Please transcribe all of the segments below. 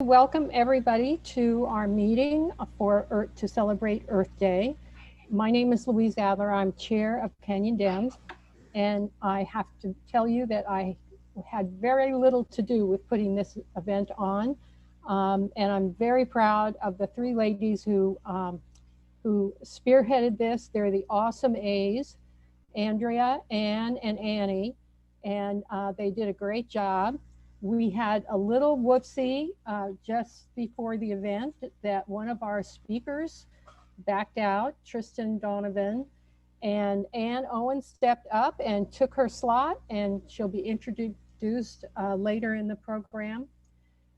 Welcome everybody to our meeting for to celebrate Earth Day. My name is Louise Adler. I'm chair of Canyon Dems, and I have to tell you that I had very little to do with putting this event on, and I'm very proud of the three ladies who spearheaded this. They're the awesome A's, Andrea, Ann, and Annie, and they did a great job. We had a little whoopsie just before the event that one of our speakers backed out, Tristan Donovan, and Ann Owens stepped up and took her slot, and she'll be introduced later in the program.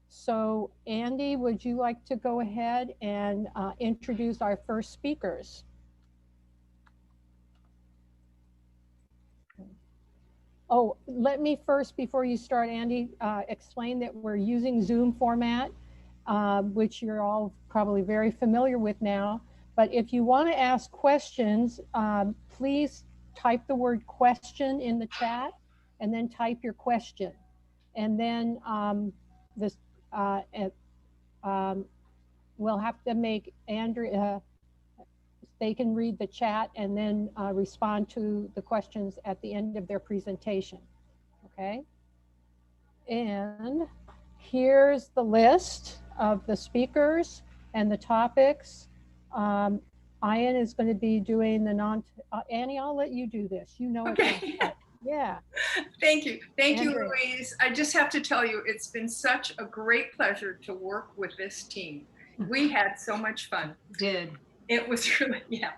So, Andy, would you like to go ahead and introduce our first speakers? Oh, let me first, before you start, Andy, explain that we're using Zoom format, which you're all probably very familiar with now. But if you want to ask questions, please type the word question in the chat and then type your question. And then this, we'll have to make Andrea, they can read the chat and then respond to the questions at the end of their presentation. Okay. And here's the list of the speakers and the topics. Ian is going to be doing the Annie, I'll let you do this. You know Okay. it. Yeah. Thank you. Thank Andrea. you, Louise. I just have to tell you, it's been such a great pleasure to work with this team. We had so much fun. Did. It was really, yeah.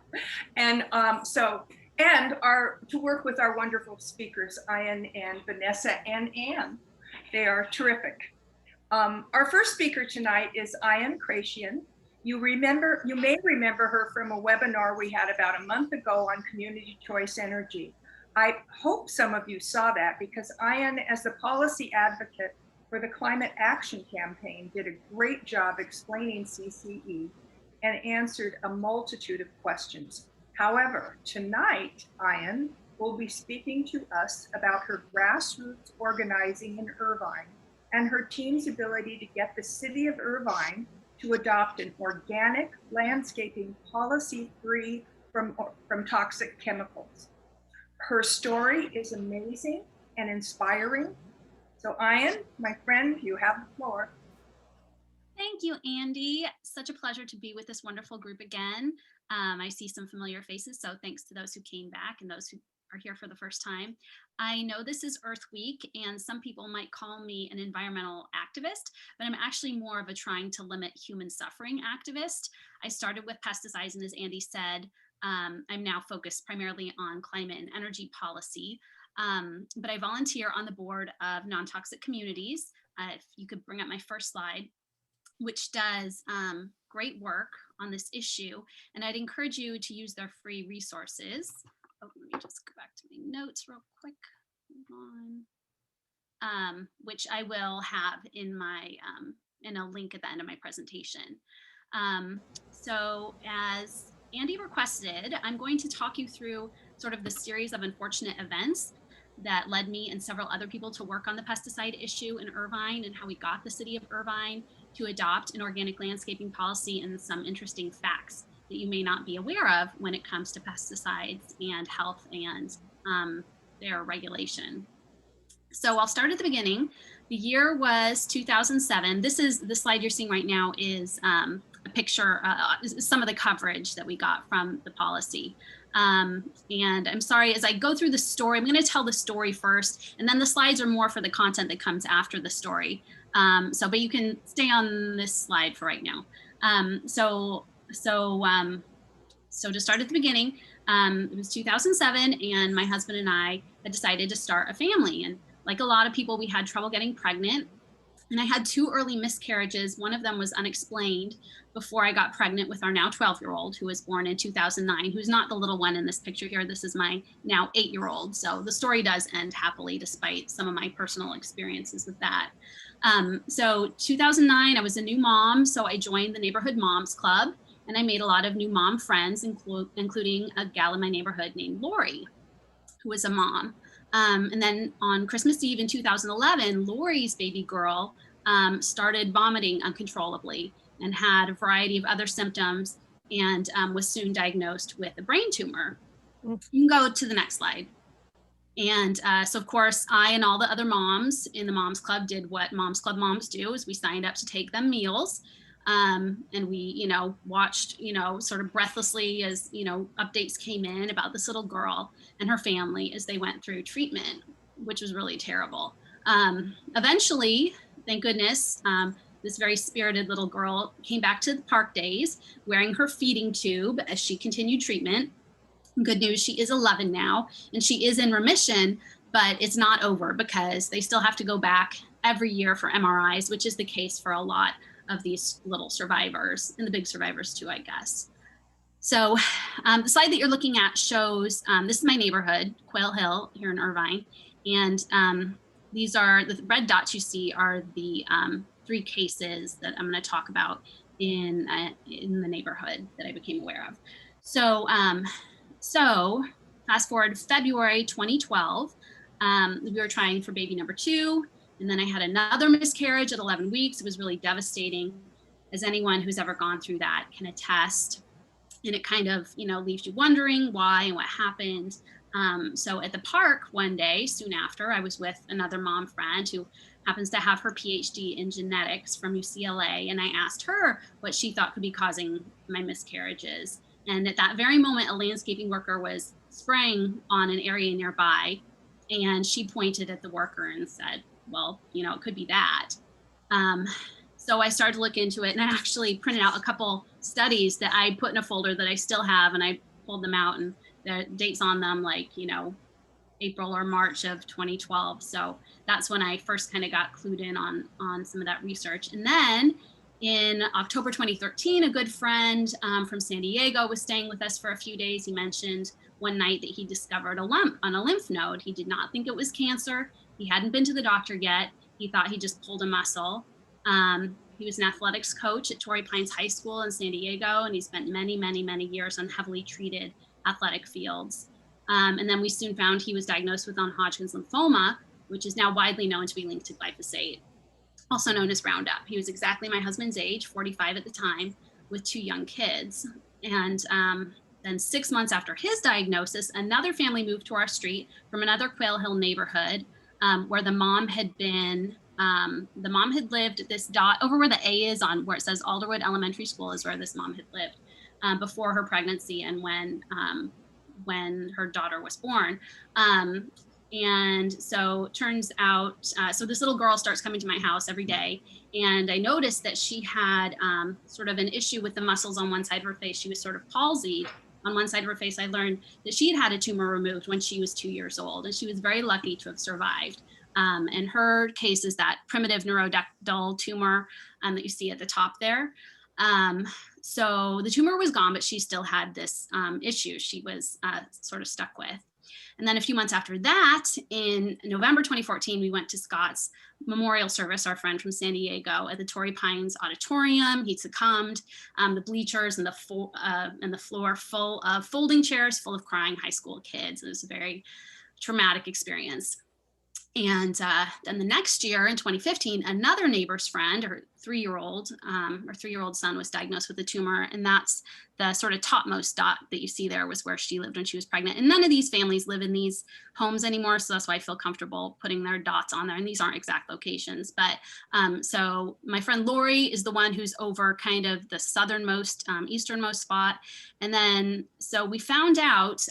And to work with our wonderful speakers, Ian and Vanessa and Ann. They are terrific. Our first speaker tonight is Craciun. You may remember her from a webinar we had about a month ago on community choice energy. I hope some of you saw that because Ian, as the policy advocate for the Climate Action Campaign, did a great job explaining CCE and answered a multitude of questions. However, tonight, Ian will be speaking to us about her grassroots organizing in Irvine and her team's ability to get the city of Irvine to adopt an organic landscaping policy free from toxic chemicals. Her story is amazing and inspiring. So Ian, my friend, you have the floor. Thank you, Andy. Such a pleasure to be with this wonderful group again. I see some familiar faces, so thanks to those who came back and those who are here for the first time. I know this is Earth Week, and some people might call me an environmental activist, but I'm actually more of a trying to limit human suffering activist. I started with pesticides, and as Andy said, I'm now focused primarily on climate and energy policy, but I volunteer on the board of Non-Toxic Communities. If you could bring up my first slide, which does great work on this issue. And I'd encourage you to use their free resources. Oh, let me just go back to my notes real quick. Hold on. Which I will have in my in a link at the end of my presentation. So as Andy requested, I'm going to talk you through sort of the series of unfortunate events that led me and several other people to work on the pesticide issue in Irvine and how we got the city of Irvine to adopt an organic landscaping policy and some interesting facts that you may not be aware of when it comes to pesticides and health and their regulation. So I'll start at the beginning. The year was 2007. This is the slide you're seeing right now is a picture, some of the coverage that we got from the policy. And I'm sorry, as I go through the story, I'm going to tell the story first, and then the slides are more for the content that comes after the story. But you can stay on this slide for right now. So to start at the beginning, it was 2007, and my husband and I had decided to start a family. And like a lot of people, we had trouble getting pregnant. And I had 2 early miscarriages. One of them was unexplained before I got pregnant with our now 12-year-old, who was born in 2009, who's not the little one in this picture here. This is my now 8-year-old. So the story does end happily, despite some of my personal experiences with that. So 2009, I was a new mom. So I joined the Neighborhood Moms Club, and I made a lot of new mom friends, including a gal in my neighborhood named Lori, who was a mom. And then on Christmas Eve in 2011, Lori's baby girl started vomiting uncontrollably and had a variety of other symptoms, and was soon diagnosed with a brain tumor. Mm. You can go to the next slide. And so of course, I and all the other moms in the Moms Club did what Moms Club moms do, is we signed up to take them meals. And we, watched, sort of breathlessly as, updates came in about this little girl and her family as they went through treatment, which was really terrible. Eventually, thank goodness, this very spirited little girl came back to the park days wearing her feeding tube as she continued treatment. Good news, she is 11 now and she is in remission, but it's not over because they still have to go back every year for MRIs, which is the case for a lot of these little survivors and the big survivors too, I guess. So the slide that you're looking at shows, this is my neighborhood, Quail Hill here in Irvine. And these are the red dots you see are the 3 cases that I'm going to talk about in the neighborhood that I became aware of. So fast forward February 2012, we were trying for baby number 2, and then I had another miscarriage at 11 weeks. It was really devastating, as anyone who's ever gone through that can attest. And it kind of, leaves you wondering why and what happened. So at the park one day, soon after, I was with another mom friend who happens to have her PhD in genetics from UCLA. And I asked her what she thought could be causing my miscarriages. And at that very moment, a landscaping worker was spraying on an area nearby. And she pointed at the worker and said, well, it could be that. So I started to look into it, and I actually printed out a couple studies that I put in a folder that I still have, and I pulled them out, and the dates on them, like, April or March of 2012. So that's when I first kind of got clued in on some of that research. And then in October 2013, a good friend from San Diego was staying with us for a few days. He mentioned one night that he discovered a lump on a lymph node. He did not think it was cancer. He hadn't been to the doctor yet. He thought he just pulled a muscle. He was an athletics coach at Torrey Pines High School in San Diego, and he spent many, many, many years on heavily treated athletic fields. And then we soon found he was diagnosed with non-Hodgkin's lymphoma, which is now widely known to be linked to glyphosate, also known as Roundup. He was exactly my husband's age, 45 at the time, with 2 young kids. And then 6 months after his diagnosis, another family moved to our street from another Quail Hill neighborhood where the mom had been, the mom had lived at this dot over where the A is on where it says Alderwood Elementary School is where this mom had lived before her pregnancy and when her daughter was born. And so turns out, so this little girl starts coming to my house every day. And I noticed that she had sort of an issue with the muscles on one side of her face. She was sort of palsied on one side of her face. I learned that she had had a tumor removed when she was 2 years old, and she was very lucky to have survived. And her case is that primitive neuroductal tumor that you see at the top there. So the tumor was gone, but she still had this issue she was sort of stuck with. And then a few months after that, in November 2014, we went to Scott's memorial service, our friend from San Diego, at the Torrey Pines Auditorium. He succumbed. The bleachers and the floor full of folding chairs, full of crying high school kids. It was a very traumatic experience. And then the next year in 2015, another neighbor's friend, her 3-year-old son was diagnosed with a tumor. And that's the sort of topmost dot that you see there was where she lived when she was pregnant. And none of these families live in these homes anymore. So that's why I feel comfortable putting their dots on there. And these aren't exact locations. But so my friend Lori is the one who's over kind of the southernmost, easternmost spot. And then so we found out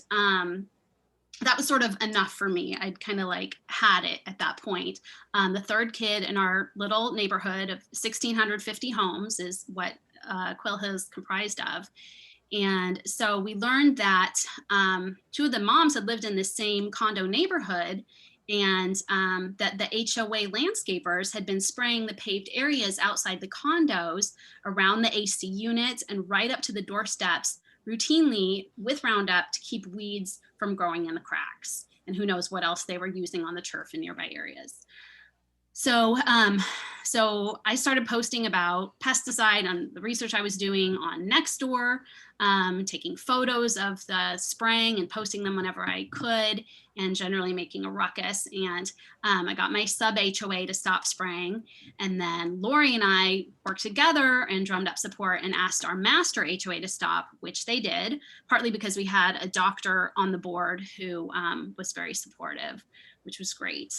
that was sort of enough for me. I'd kind of like had it at that point. The 3rd kid in our little neighborhood of 1,650 homes is what Quail Hill is comprised of. And so we learned that 2 of the moms had lived in the same condo neighborhood, and that the HOA landscapers had been spraying the paved areas outside the condos around the AC units and right up to the doorsteps routinely with Roundup to keep weeds from growing in the cracks. And who knows what else they were using on the turf in nearby areas. So I started posting about pesticide on the research I was doing on Nextdoor, taking photos of the spraying and posting them whenever I could, and generally making a ruckus. And I got my sub HOA to stop spraying. And then Lori and I worked together and drummed up support and asked our master HOA to stop, which they did, partly because we had a doctor on the board who was very supportive, which was great.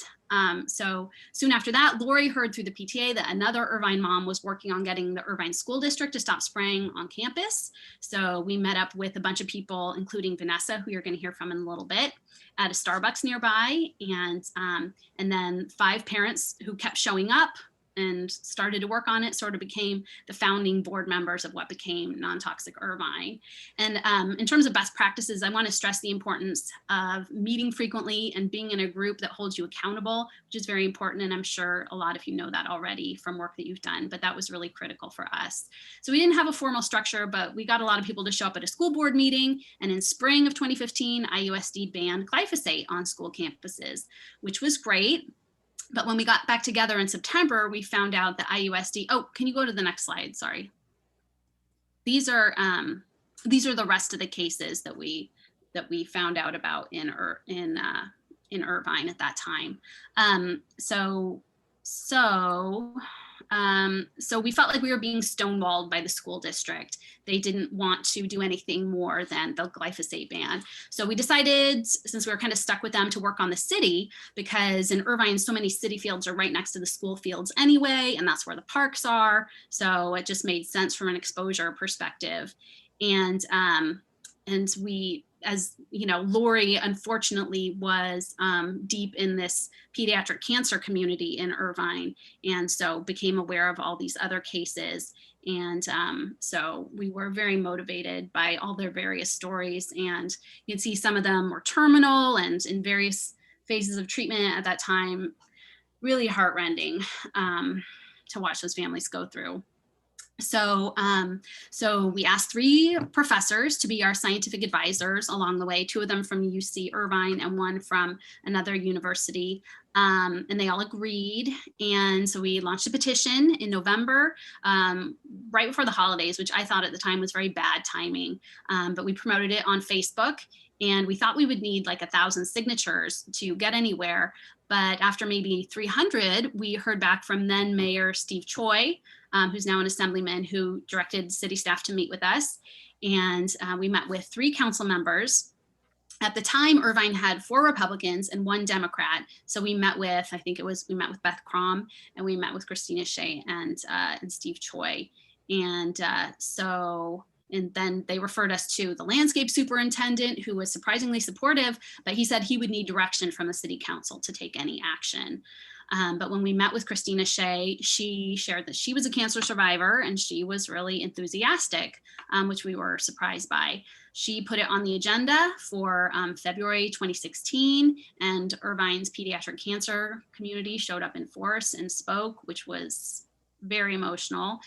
So soon after that, Lori heard through the PTA that another Irvine mom was working on getting the Irvine School District to stop spraying on campus. So we met up with a bunch of people, including Vanessa, who you're going to hear from in a little bit, at a Starbucks nearby, and then 5 parents who kept showing up and started to work on it, sort of became the founding board members of what became Non-Toxic Irvine. And in terms of best practices, I want to stress the importance of meeting frequently and being in a group that holds you accountable, which is very important. And I'm sure a lot of you know that already from work that you've done, but that was really critical for us. So we didn't have a formal structure, but we got a lot of people to show up at a school board meeting. And in spring of 2015, Iusd banned glyphosate on school campuses, which was great. But when we got back together in September, we found out that Iusd, oh, can you go to the next slide? Sorry. These are the rest of the cases that we found out about in Irvine at that time. So we felt like we were being stonewalled by the school district. They didn't want to do anything more than the glyphosate ban. So we decided, since we were kind of stuck with them, to work on the city, because in Irvine, so many city fields are right next to the school fields anyway, and that's where the parks are. So it just made sense from an exposure perspective. And we, as you know, Lori unfortunately was deep in this pediatric cancer community in Irvine, and so became aware of all these other cases. And so we were very motivated by all their various stories, and you can see some of them were terminal and in various phases of treatment at that time. Really heartrending to watch those families go through. So we asked 3 professors to be our scientific advisors along the way, 2 of them from UC Irvine and 1 from another university, and they all agreed. And so we launched a petition in November, right before the holidays, which I thought at the time was very bad timing, but we promoted it on Facebook, and we thought we would need like 1,000 signatures to get anywhere. But after maybe 300, we heard back from then Mayor Steve Choi, who's now an assemblyman, who directed city staff to meet with us. And we met with 3 council members. At the time, Irvine had 4 Republicans and 1 Democrat. So we met with, we met with Beth Crom, and we met with Christina Shea and Steve Choi. And then they referred us to the landscape superintendent, who was surprisingly supportive, but he said he would need direction from the city council to take any action. But when we met with Christina Shea, she shared that she was a cancer survivor, and she was really enthusiastic, which we were surprised by. She put it on the agenda for February 2016, and Irvine's pediatric cancer community showed up in force and spoke, which was very emotional.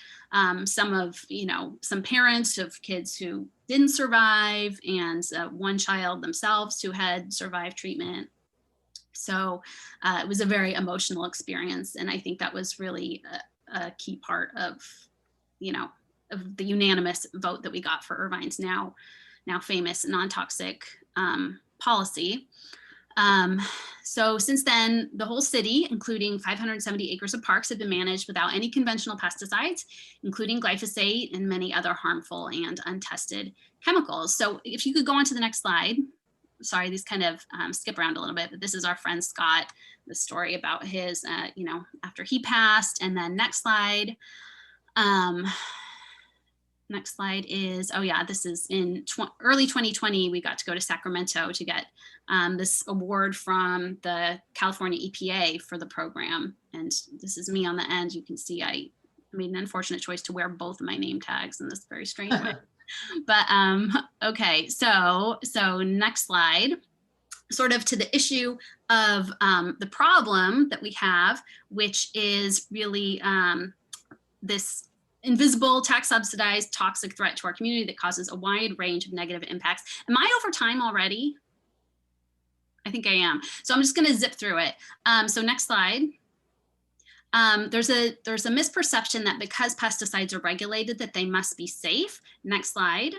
Some parents of kids who didn't survive, and 1 child themselves who had survived treatment. So it was a very emotional experience. And I think that was really a key part of the unanimous vote that we got for Irvine's now famous non-toxic policy. So since then, the whole city, including 570 acres of parks, have been managed without any conventional pesticides, including glyphosate and many other harmful and untested chemicals. So if you could go on to the next slide. Sorry, these kind of skip around a little bit, but this is our friend Scott, the story about his, after he passed. And then next slide. Next slide is, this is in early 2020, we got to go to Sacramento to get this award from the California EPA for the program. And this is me on the end. You can see I made an unfortunate choice to wear both of my name tags in this very strange way. But okay, so next slide, sort of to the issue of the problem that we have, which is really this invisible, tax subsidized, toxic threat to our community that causes a wide range of negative impacts. Am I over time already? I think I am. So I'm just going to zip through it. So next slide. There's a misperception that because pesticides are regulated that they must be safe. Next slide.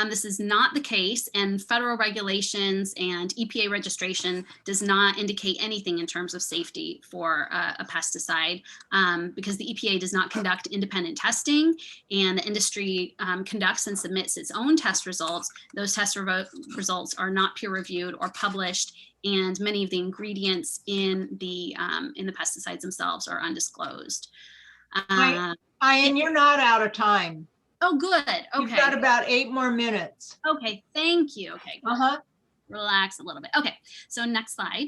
This is not the case, and federal regulations and EPA registration does not indicate anything in terms of safety for a pesticide, because the EPA does not conduct independent testing, and the industry conducts and submits its own test results. Those test results are not peer reviewed or published, and many of the ingredients in the pesticides themselves are undisclosed. Ian, you're not out of time. Oh, good. Okay. You've got about 8 more minutes. Okay, thank you. Okay. Relax a little bit. Okay, so next slide.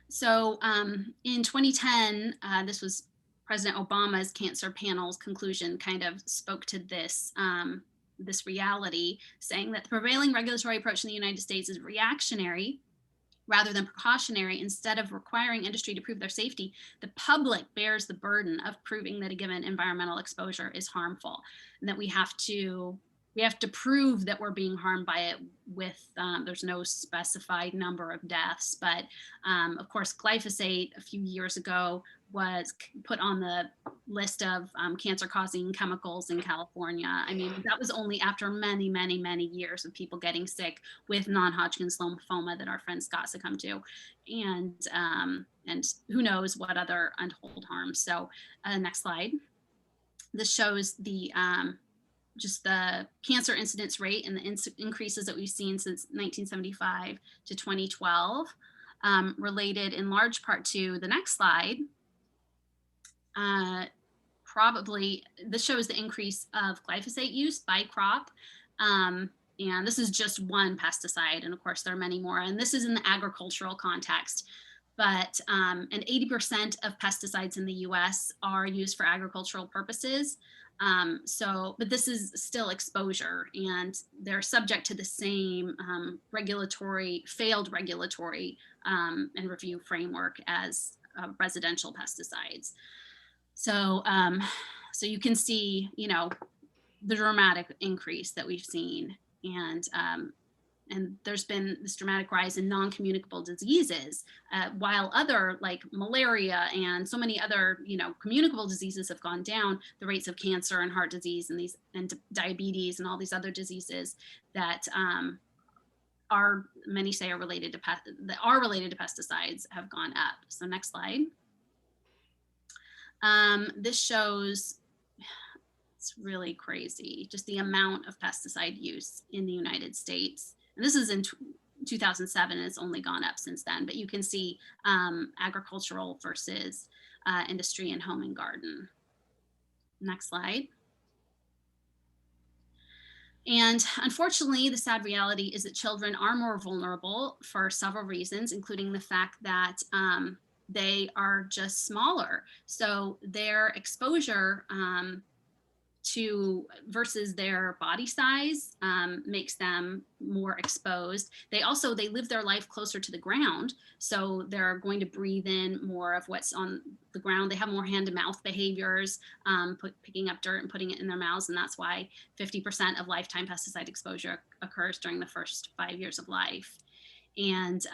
So in 2010, this was President Obama's cancer panel's conclusion, kind of spoke to this, this reality, saying that the prevailing regulatory approach in the United States is reactionary rather than precautionary. Instead of requiring industry to prove their safety, the public bears the burden of proving that a given environmental exposure is harmful, and that we have to prove that we're being harmed by it with, there's no specified number of deaths, but of course, glyphosate a few years ago was put on the list of cancer-causing chemicals in California. I mean, that was only after many, many, many years of people getting sick with non-Hodgkin's lymphoma that our friend Scott succumbed to, and who knows what other untold harms. So next slide. This shows the just the cancer incidence rate and the increases that we've seen since 1975 to 2012, related in large part to the next slide. Probably this shows the increase of glyphosate use by crop. And this is just one pesticide. And of course, there are many more. And this is in the agricultural context. But and 80% of pesticides in the US are used for agricultural purposes. But this is still exposure, and they're subject to the same failed regulatory and review framework as residential pesticides. So, so you can see, you know, the dramatic increase that we've seen, and there's been this dramatic rise in non-communicable diseases, while other like malaria and so many other, you know, communicable diseases have gone down. The rates of cancer and heart disease and diabetes and all these other diseases that many say are related to pesticides have gone up. So next slide. This shows, it's really crazy, just the amount of pesticide use in the United States. And this is in 2007, and it's only gone up since then. But you can see agricultural versus industry and home and garden. Next slide. And unfortunately, the sad reality is that children are more vulnerable for several reasons, including the fact that they are just smaller. So their exposure versus their body size makes them more exposed. They live their life closer to the ground, so they're going to breathe in more of what's on the ground. They have more hand to mouth behaviors, picking up dirt and putting it in their mouths, and that's why 50% of lifetime pesticide exposure occurs during the first 5 years of life. And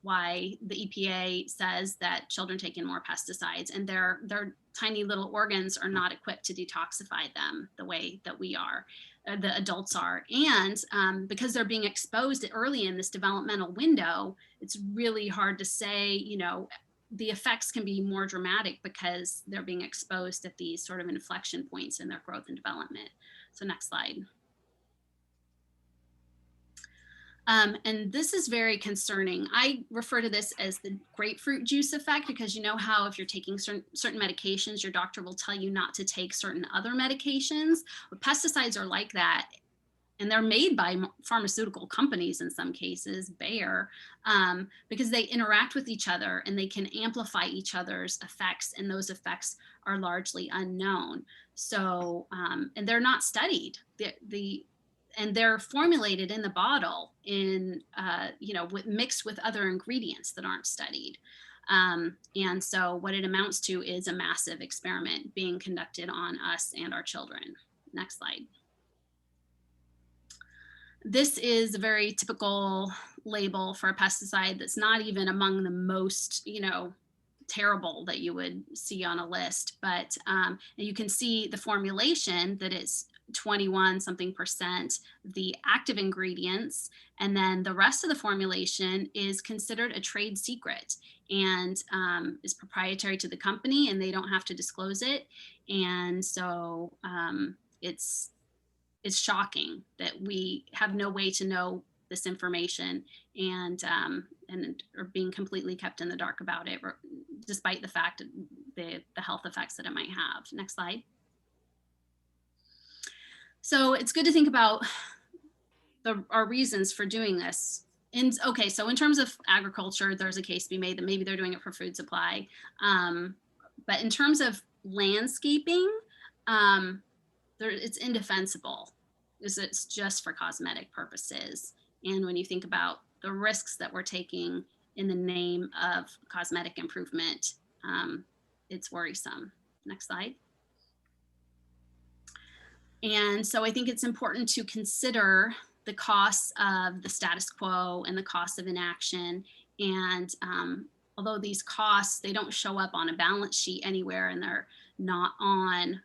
why the EPA says that children take in more pesticides, and their tiny little organs are not equipped to detoxify them the way that we are, the adults are. And because they're being exposed early in this developmental window, it's really hard to say, you know, the effects can be more dramatic because they're being exposed at these sort of inflection points in their growth and development. So next slide. And this is very concerning. I refer to this as the grapefruit juice effect, because you know how if you're taking certain medications, your doctor will tell you not to take certain other medications. But pesticides are like that, and they're made by pharmaceutical companies in some cases, Bayer, because they interact with each other and they can amplify each other's effects, and those effects are largely unknown. So, and they're not studied. And they're formulated in the bottle in, you know, mixed with other ingredients that aren't studied. And so what it amounts to is a massive experiment being conducted on us and our children. Next slide. This is a very typical label for a pesticide that's not even among the most, terrible that you would see on a list. But you can see the formulation that it's 21 something percent, the active ingredients, and then the rest of the formulation is considered a trade secret and is proprietary to the company, and they don't have to disclose it. And so it's shocking that we have no way to know this information and are being completely kept in the dark about it, despite the fact the health effects that it might have. Next slide. So it's good to think about our reasons for doing this. So in terms of agriculture, there's a case to be made that maybe they're doing it for food supply. But in terms of landscaping, it's indefensible. It's just for cosmetic purposes. And when you think about the risks that we're taking in the name of cosmetic improvement, it's worrisome. Next slide. And so I think it's important to consider the costs of the status quo and the cost of inaction. And although these costs, they don't show up on a balance sheet anywhere, and they're not on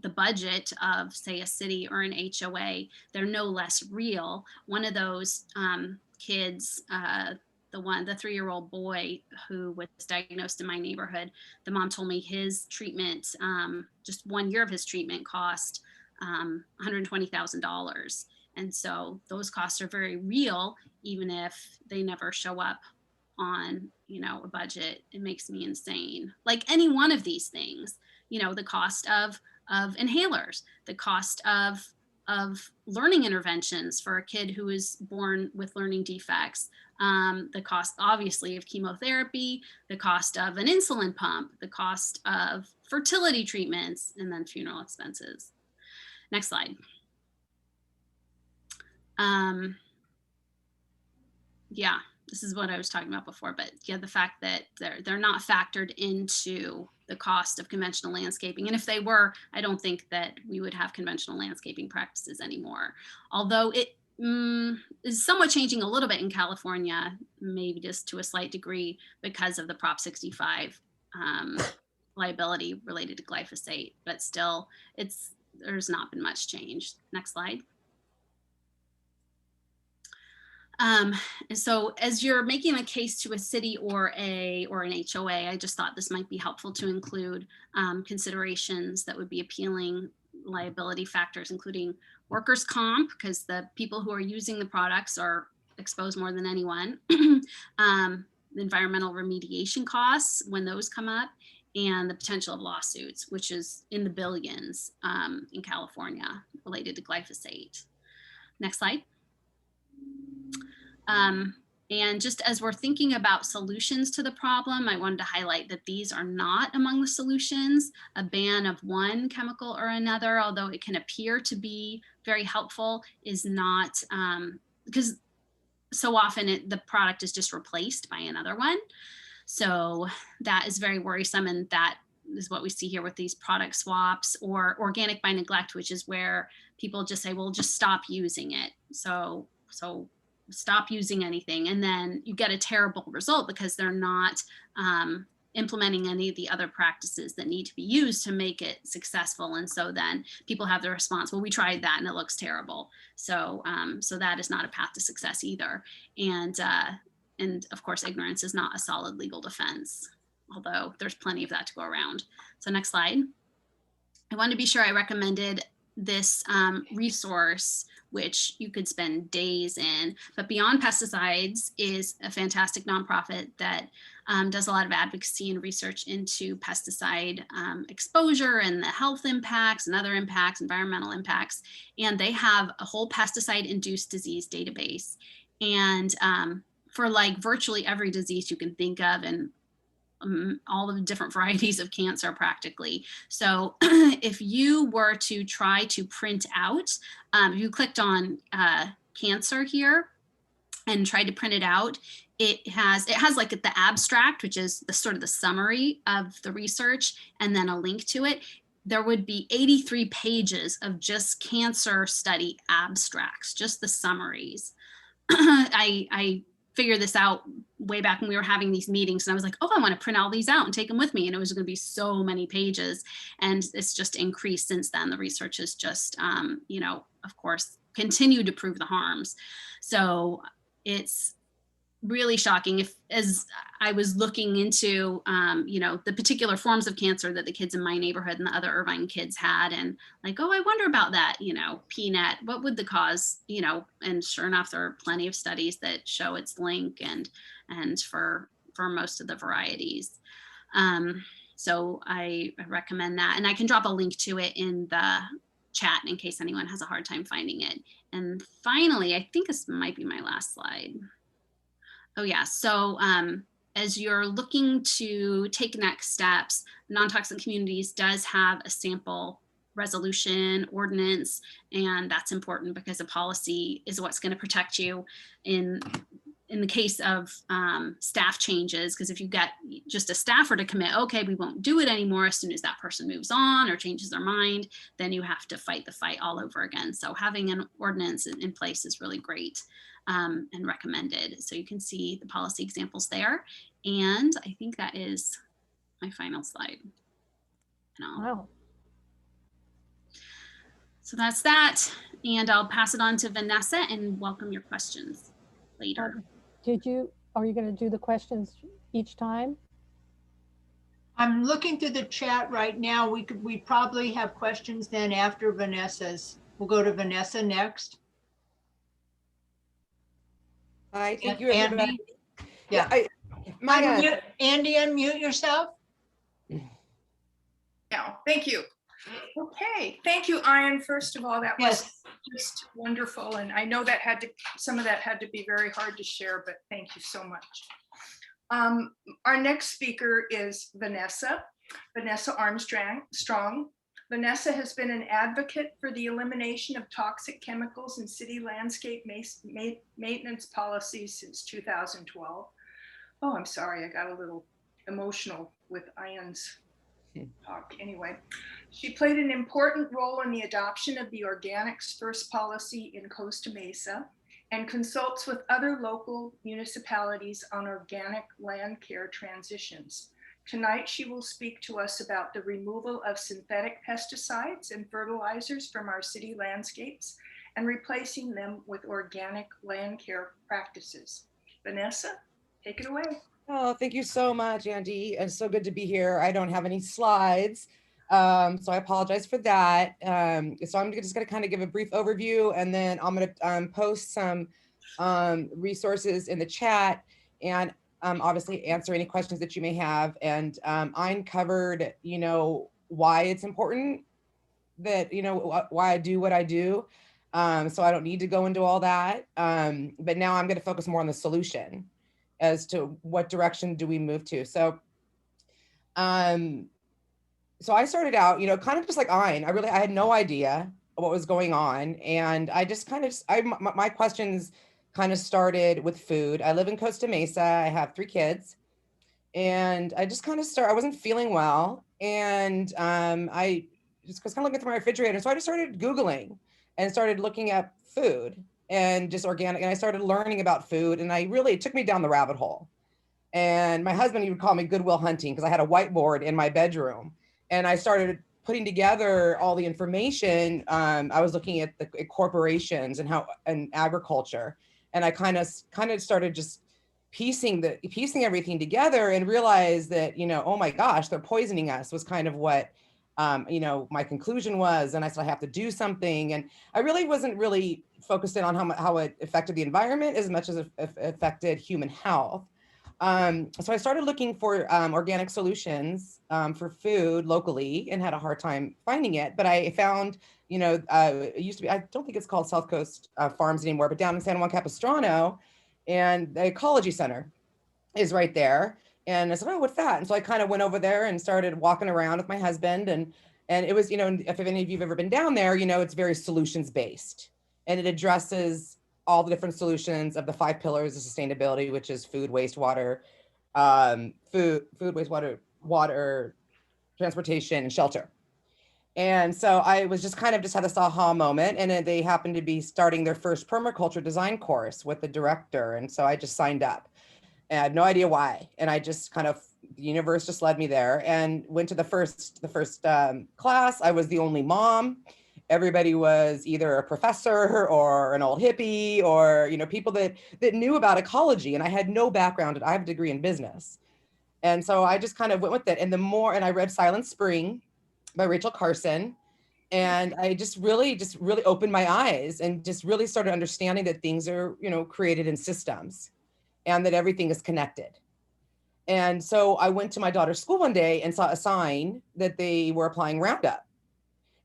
the budget of, say, a city or an HOA, they're no less real. One of those kids, the 3-year-old boy who was diagnosed in my neighborhood, the mom told me his treatment, just 1 year of his treatment cost $120,000. And so those costs are very real, even if they never show up on, a budget. It makes me insane. Like any one of these things, the cost of inhalers, the cost of learning interventions for a kid who is born with learning defects, the cost obviously of chemotherapy, the cost of an insulin pump, the cost of fertility treatments, and then funeral expenses. Next slide. Yeah, this is what I was talking about before, but yeah, the fact that they're not factored into the cost of conventional landscaping. And if they were, I don't think that we would have conventional landscaping practices anymore. Although it is somewhat changing a little bit in California, maybe just to a slight degree because of the Prop 65 liability related to glyphosate, but still there's not been much change. Next slide. So as you're making a case to a city or an HOA, I just thought this might be helpful to include considerations that would be appealing liability factors, including workers' comp, because the people who are using the products are exposed more than anyone, environmental remediation costs when those come up, and the potential of lawsuits, which is in the billions in California related to glyphosate. Next slide. And just as we're thinking about solutions to the problem, I wanted to highlight that these are not among the solutions. A ban of one chemical or another, although it can appear to be very helpful, is not, because so often the product is just replaced by another one. So that is very worrisome, and that is what we see here with these product swaps or organic by neglect, which is where people just say, well, just stop using it. So stop using anything, and then you get a terrible result because they're not implementing any of the other practices that need to be used to make it successful. And so then people have the response, well, we tried that and it looks terrible. So that is not a path to success either. And of course, ignorance is not a solid legal defense, although there's plenty of that to go around. So next slide. I wanted to be sure I recommended this resource, which you could spend days in, but Beyond Pesticides is a fantastic nonprofit that does a lot of advocacy and research into pesticide exposure and the health impacts and other impacts, environmental impacts. And they have a whole pesticide-induced disease database. And for like virtually every disease you can think of, and all the different varieties of cancer practically. So if you were to try to print out, you clicked on cancer here and tried to print it out, it has like the abstract, which is the sort of the summary of the research, and then a link to it. There would be 83 pages of just cancer study abstracts, just the summaries. I figured this out way back when we were having these meetings, and I was like, oh, I want to print all these out and take them with me, and it was going to be so many pages, and it's just increased since then. The research has just you know, of course, continued to prove the harms. So it's really shocking. If, as I was looking into, you know, the particular forms of cancer that the kids in my neighborhood and the other Irvine kids had, and like, oh, I wonder about that, you know, PNET, what would the cause, you know, and sure enough, there are plenty of studies that show its link, and for most of the varieties. So I recommend that, and I can drop a link to it in the chat in case anyone has a hard time finding it. And finally, I think this might be my last slide. Oh yeah, so as you're looking to take next steps, Non-Toxic Communities does have a sample resolution ordinance, and that's important because a policy is what's going to protect you in the case of staff changes. Because if you get just a staffer to commit, okay, we won't do it anymore as soon as that person moves on or changes their mind, then you have to fight the fight all over again. So having an ordinance in place is really great. And recommended. So you can see the policy examples there. And I think that is my final slide. Wow. So that's that. And I'll pass it on to Vanessa and welcome your questions later. Are you going to do the questions each time? I'm looking through the chat right now. We probably have questions then after Vanessa's. We'll go to Vanessa next. Hi, thank you, everybody. Andy? Yeah. Andy, unmute yourself. Yeah, thank you. Okay, thank you, Ian. First of all, that was just wonderful, and I know that some of that had to be very hard to share, but thank you so much. Our next speaker is Vanessa Armstrong. Vanessa has been an advocate for the elimination of toxic chemicals in city landscape maintenance policies since 2012. Oh, I'm sorry, I got a little emotional with Ian's talk. Anyway, she played an important role in the adoption of the Organics First policy in Costa Mesa and consults with other local municipalities on organic land care transitions. Tonight, she will speak to us about the removal of synthetic pesticides and fertilizers from our city landscapes and replacing them with organic land care practices. Vanessa, take it away. Oh, thank you so much, Andy. It's so good to be here. I don't have any slides, so I apologize for that. So I'm just going to kind of give a brief overview, and then I'm going to post some resources in the chat, and obviously answer any questions that you may have. And I covered, you know, why it's important that, you know, why I do what I do. So I don't need to go into all that. But now I'm going to focus more on the solution as to what direction do we move to. So so I started out, you know, kind of just like I had no idea what was going on. And I just kind of, my questions kind of started with food. I live in Costa Mesa. I have 3 kids, and I just kind of I wasn't feeling well. And I just was kind of looking through my refrigerator. So I just started Googling and started looking at food and just organic. And I started learning about food, and it took me down the rabbit hole. And my husband, he would call me Goodwill Hunting, because I had a whiteboard in my bedroom, and I started putting together all the information. I was looking at the corporations and agriculture. And I kind of started just piecing everything together, and realized that, you know, oh my gosh, they're poisoning us, was kind of what, you know, my conclusion was. And I said, I have to do something. And I really wasn't really focused in on how it affected the environment as much as it affected human health. So I started looking for organic solutions for food locally, and had a hard time finding it. But I found, you know, it used to be, I don't think it's called South Coast Farms anymore, but down in San Juan Capistrano, and the Ecology Center is right there. And I said, oh, what's that? And so I kind of went over there and started walking around with my husband. And it was, you know, if any of you have ever been down there, you know, it's very solutions based, and it addresses all the different solutions of the 5 pillars of sustainability, which is food, wastewater, water, transportation, and shelter. And so I was just kind of just had this aha moment, and then they happened to be starting their first permaculture design course with the director. And so I just signed up, and I had no idea why. And I just kind of, the universe just led me there and went to the first class. I was the only mom. Everybody was either a professor or an old hippie, or, you know, people that knew about ecology. And I had no background. I have a degree in business. And so I just kind of went with it. And and I read Silent Spring by Rachel Carson. And I just really opened my eyes and just really started understanding that things are, you know, created in systems and that everything is connected. And so I went to my daughter's school one day and saw a sign that they were applying Roundup.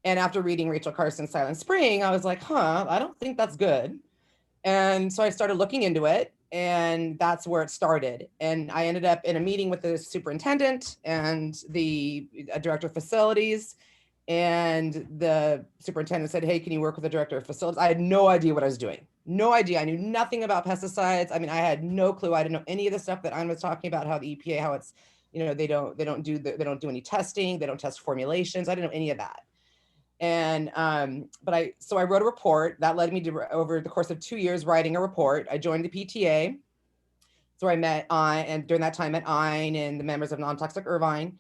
And after reading Rachel Carson's Silent Spring, I was like, I don't think that's good. And so I started looking into it, and that's where it started. And I ended up in a meeting with the superintendent and the director of facilities. And the superintendent said, hey, can you work with the director of facilities? I had no idea what I was doing. No idea. I knew nothing about pesticides. I mean, I had no clue. I didn't know any of the stuff that I was talking about, how the EPA, how it's, you know, they don't do any testing. They don't test formulations. I didn't know any of that. And so I wrote a report that led me to, over the course of 2 years, writing a report. I joined the PTA. So I met and during that time met Ein and the members of Non-Toxic Irvine.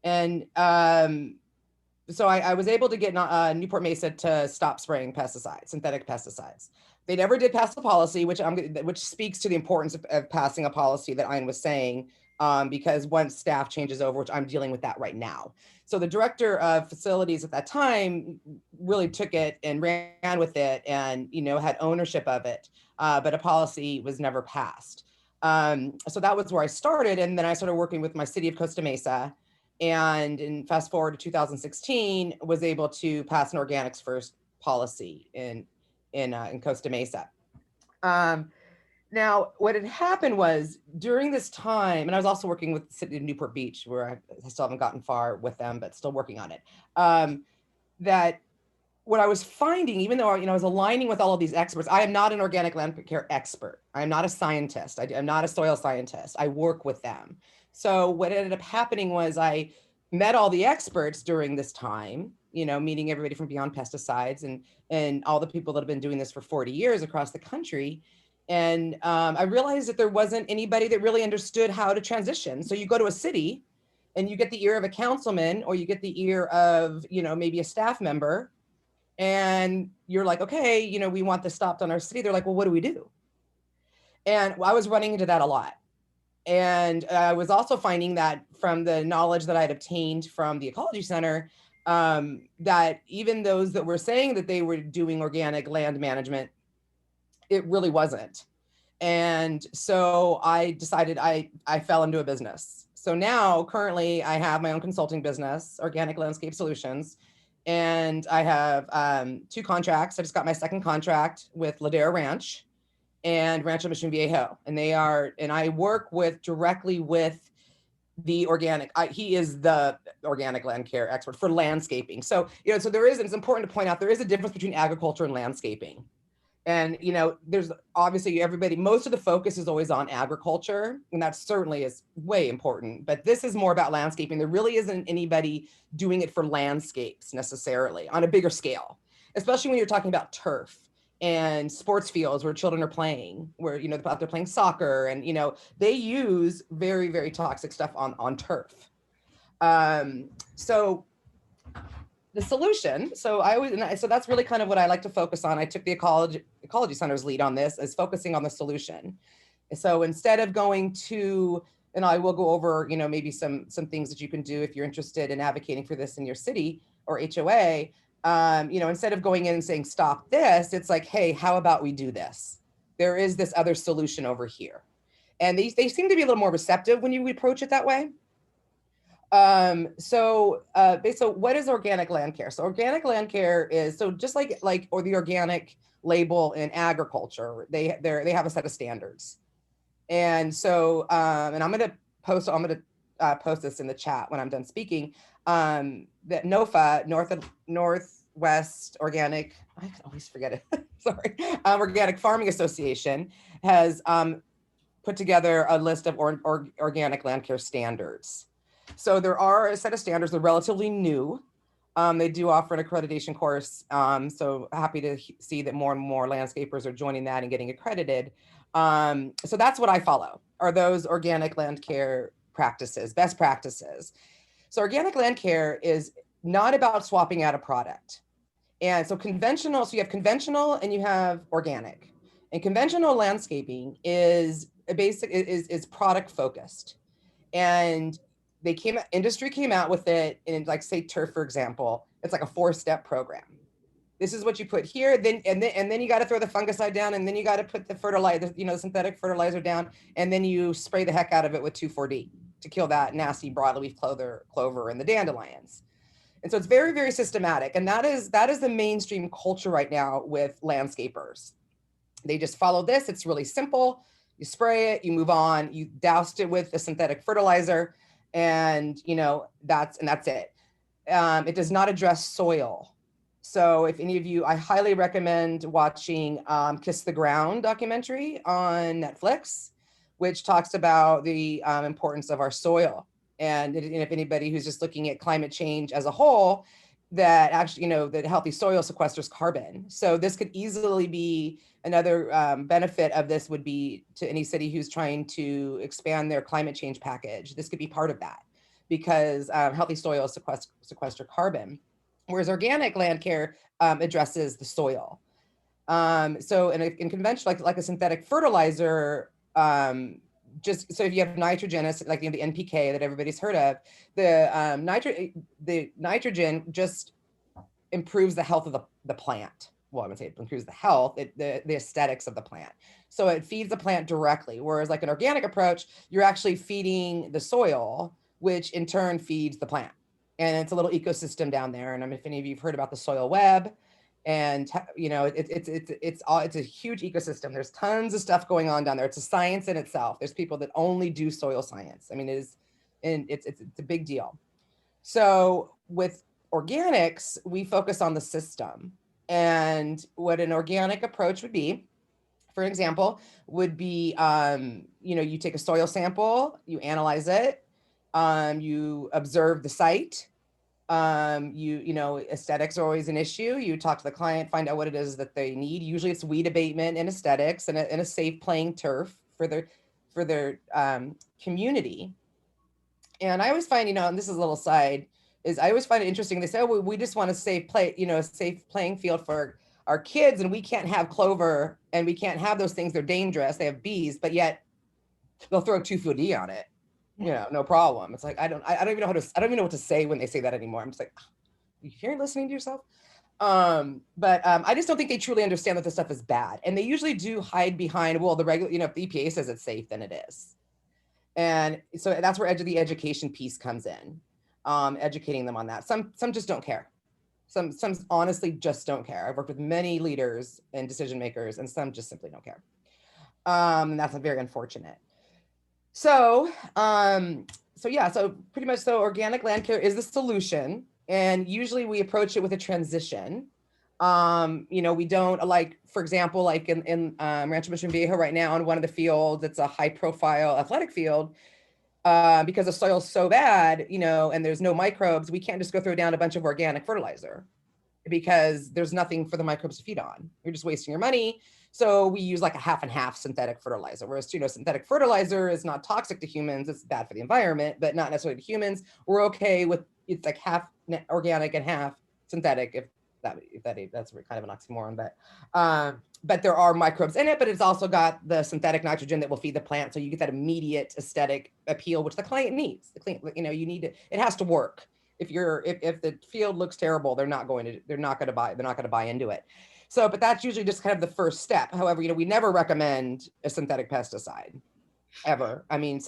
And so I was able to get Newport Mesa to stop spraying pesticides, synthetic pesticides. They never did pass the policy, which speaks to the importance of passing a policy that Ein was saying, because once staff changes over, which I'm dealing with that right now. So the director of facilities at that time really took it and ran with it and, you know, had ownership of it, but a policy was never passed. So that was where I started. And then I started working with my city of Costa Mesa, and fast forward to 2016, was able to pass an organics first policy in Costa Mesa. Now, what had happened was during this time, and I was also working with the city of Newport Beach, where I still haven't gotten far with them, but still working on it. That what I was finding, even though, you know, I was aligning with all of these experts, I am not an organic land care expert. I am not a scientist. I'm not a soil scientist. I work with them. So what ended up happening was I met all the experts during this time, you know, meeting everybody from Beyond Pesticides and all the people that have been doing this for 40 years across the country. And I realized that there wasn't anybody that really understood how to transition. So you go to a city and you get the ear of a councilman, or you get the ear of, you know, maybe a staff member, and you're like, okay, you know, we want this stopped on our city. They're like, well, what do we do? And I was running into that a lot. And I was also finding that from the knowledge that I'd obtained from the Ecology Center, that even those that were saying that they were doing organic land management, it really wasn't. And so I decided I fell into a business. So now currently I have my own consulting business, Organic Landscape Solutions. And I have 2 contracts. I just got my second contract with Ladera Ranch and Rancho Mission Viejo. And I work directly with the organic, he is the organic land care expert for landscaping. So, you know, so it's important to point out, there is a difference between agriculture and landscaping. And, you know, there's obviously most of the focus is always on agriculture, and that certainly is way important, but this is more about landscaping. There really isn't anybody doing it for landscapes necessarily on a bigger scale, especially when you're talking about turf and sports fields where children are playing, where, you know, they're playing soccer, and, you know, they use very, very toxic stuff on turf. So the solution, so that's really kind of what I like to focus on. I took the Ecology Center's lead on this, is focusing on the solution. So instead of going to, and I will go over, you know, maybe some things that you can do if you're interested in advocating for this in your city or HOA, you know, instead of going in and saying, stop this, it's like, hey, how about we do this? There is this other solution over here. And they seem to be a little more receptive when you approach it that way. So what is organic land care? So organic land care is, so just like or the organic label in agriculture, they have a set of standards. And so, and I'm going to post this in the chat when I'm done speaking, that NOFA, Northwest Organic, I can always forget it, sorry, Organic Farming Association has put together a list of organic land care standards. So there are a set of standards, they're relatively new. They do offer an accreditation course. So happy to see that more and more landscapers are joining that and getting accredited. So that's what I follow, are those organic land care practices, best practices. So organic land care is not about swapping out a product. And so conventional, so you have conventional and you have organic. And conventional landscaping is a basic, is product focused. And industry came out with it in, like, say, turf, for example. It's like a 4-step program. This is what you put here, then you got to throw the fungicide down, and then you got to put the fertilizer, the synthetic fertilizer down, and then you spray the heck out of it with 2,4-D to kill that nasty broadleaf clover and the dandelions. And so it's very, very systematic, and that is the mainstream culture right now with landscapers. They just follow this. It's really simple. You spray it, you move on, you doused it with a synthetic fertilizer, and that's it. It does not address soil. So if any of you, I highly recommend watching Kiss the Ground documentary on Netflix, which talks about the importance of our soil. And if anybody who's just looking at climate change as a whole, that actually, that healthy soil sequesters carbon. So this could easily be another benefit of this would be to any city who's trying to expand their climate change package. This could be part of that, because healthy soil sequester carbon, whereas organic land care addresses the soil. So in conventional, like a synthetic fertilizer, just so if you have nitrogen, like the NPK that everybody's heard of, the nitrogen just improves the health of the plant. Well, I would say it improves the health, the aesthetics of the plant. So it feeds the plant directly. Whereas like an organic approach, you're actually feeding the soil, which in turn feeds the plant. And it's a little ecosystem down there. And if any of you have heard about the soil web, and it's a huge ecosystem. There's tons of stuff going on down there. It's a science in itself. There's people that only do soil science. I mean, it's a big deal. So with organics, we focus on the system. And what an organic approach would be, for example, would be, you take a soil sample, you analyze it, you observe the site. Aesthetics are always an issue. You talk to the client, find out what it is that they need. Usually it's weed abatement and aesthetics and a safe playing turf for their community. And I always find, and this is a little side, is I always find it interesting. They say, oh, we just want a safe playing field for our kids, and we can't have clover and we can't have those things. They're dangerous. They have bees, but yet they'll throw 2,4-D on it. No problem. It's like, I don't even know what to say when they say that anymore. I'm just like, you're listening to yourself. But I just don't think they truly understand that this stuff is bad. And they usually do hide behind, well, the regular, if the EPA says it's safe, then it is. And so that's where the education piece comes in, educating them on that. Some just don't care. Some honestly just don't care. I've worked with many leaders and decision makers, and some just simply don't care. And that's very unfortunate. So pretty much, organic land care is the solution. And usually we approach it with a transition. We don't, like, for example, like in Rancho Mission Viejo right now on one of the fields, it's a high profile athletic field, because the soil's so bad, and there's no microbes, we can't just go throw down a bunch of organic fertilizer because there's nothing for the microbes to feed on. You're just wasting your money. So we use like a half and half synthetic fertilizer, whereas, synthetic fertilizer is not toxic to humans. It's bad for the environment, but not necessarily to humans. We're okay with, it's like half organic and half synthetic, if that's kind of an oxymoron, but there are microbes in it, but it's also got the synthetic nitrogen that will feed the plant. So you get that immediate aesthetic appeal, which the client needs. You need it. It has to work. If the field looks terrible, they're not going to buy into it. So, but that's usually just kind of the first step. However, we never recommend a synthetic pesticide ever. I mean,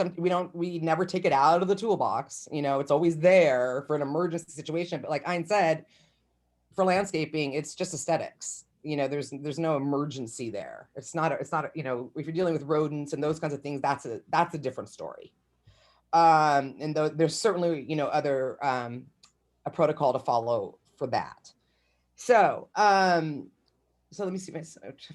we never take it out of the toolbox. It's always there for an emergency situation. But like Ein said, for landscaping, it's just aesthetics. There's no emergency there. It's not, if you're dealing with rodents and those kinds of things, that's a different story. And there's certainly, other, a protocol to follow for that. So, so let me see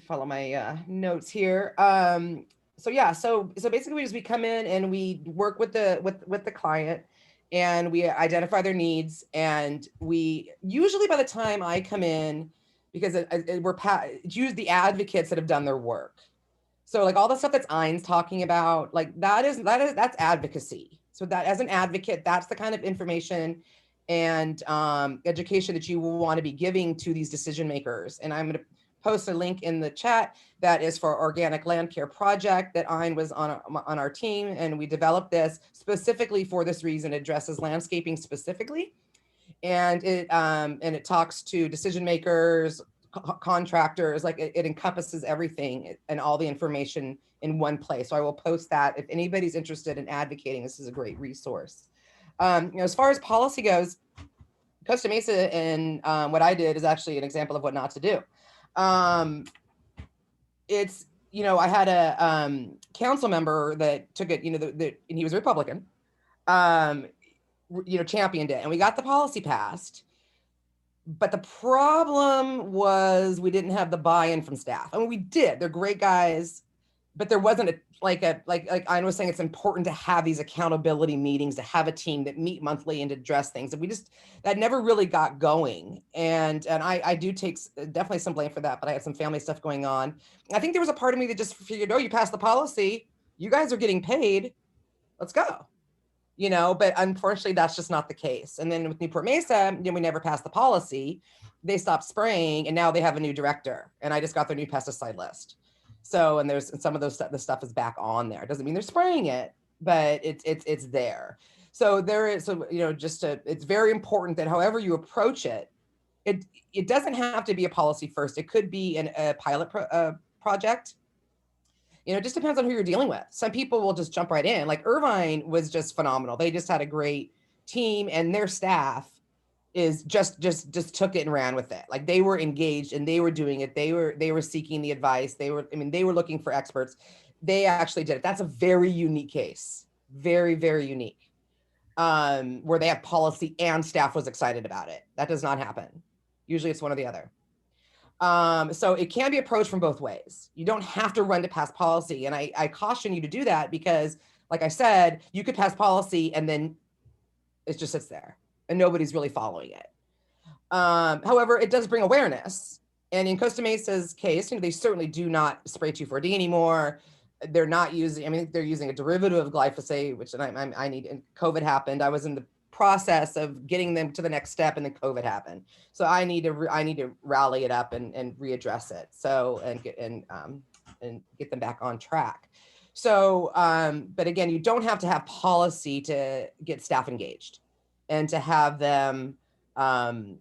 follow my notes here. So basically we come in and we work with the client, and we identify their needs. And we usually, by the time I come in, because it's usually the advocates that have done their work. So like all the stuff that's Ein's talking about, like that's advocacy. So that as an advocate, that's the kind of information and education that you will want to be giving to these decision makers. And I'm going to post a link in the chat that is for Organic Land Care Project that Ein was on our team, and we developed this specifically for this reason. It addresses landscaping specifically, and it talks to decision makers, contractors, like it encompasses everything and all the information in one place. So I will post that if anybody's interested in advocating. This is a great resource. As far as policy goes, Costa Mesa and what I did is actually an example of what not to do. It's, I had a council member that took it, and he was a Republican, championed it, and we got the policy passed. But the problem was we didn't have the buy-in from staff. I mean, we did. They're great guys, but there wasn't like I was saying, it's important to have these accountability meetings, to have a team that meet monthly and to address things. And that never really got going. And I do take definitely some blame for that, but I had some family stuff going on. I think there was a part of me that just figured, oh, you passed the policy, you guys are getting paid, let's go. But unfortunately, that's just not the case. And then with Newport Mesa, we never passed the policy. They stopped spraying, and now they have a new director. And I just got their new pesticide list. So, and there's some of the stuff is back on there. It doesn't mean they're spraying it, but it's there. So it's very important that however you approach it, it doesn't have to be a policy first. It could be a pilot project. It just depends on who you're dealing with. Some people will just jump right in. Like Irvine was just phenomenal. They just had a great team, and their staff is just took it and ran with it. Like they were engaged and they were doing it. They were seeking the advice. They were looking for experts. They actually did it. That's a very unique case. Very, very unique. Where they have policy and staff was excited about it. That does not happen. Usually it's one or the other. So it can be approached from both ways. You don't have to run to pass policy. And I caution you to do that because, like I said, you could pass policy and then it just sits there and nobody's really following it. However, it does bring awareness. And in Costa Mesa's case, they certainly do not spray 2,4-D anymore. They're not using, they're using a derivative of glyphosate, which I need, and COVID happened. I was in the process of getting them to the next step, and then COVID happened. So I need to rally it up and readdress it. So and get them back on track. So, but again, you don't have to have policy to get staff engaged and to have them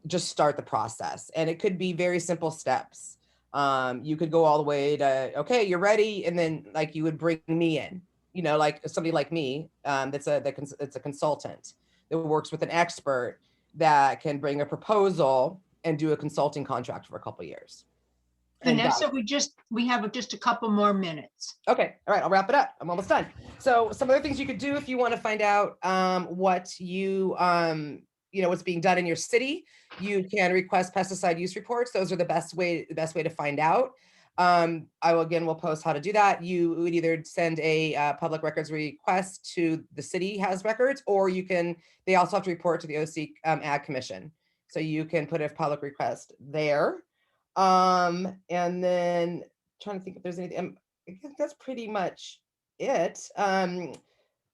just start the process. And it could be very simple steps. You could go all the way to, okay, you're ready. And then like you would bring me in, like somebody like me, it's a consultant that works with an expert that can bring a proposal and do a consulting contract for a couple of years. Vanessa, we have just a couple more minutes. Okay. All right. I'll wrap it up. I'm almost done. So some other things you could do if you want to find out what what's being done in your city, you can request pesticide use reports. Those are the best way to find out. We'll post how to do that. You would either send a public records request to the city has records, or they also have to report to the OC Ag Commission. So you can put a public request there. And then trying to think if there's anything, I guess that's pretty much it.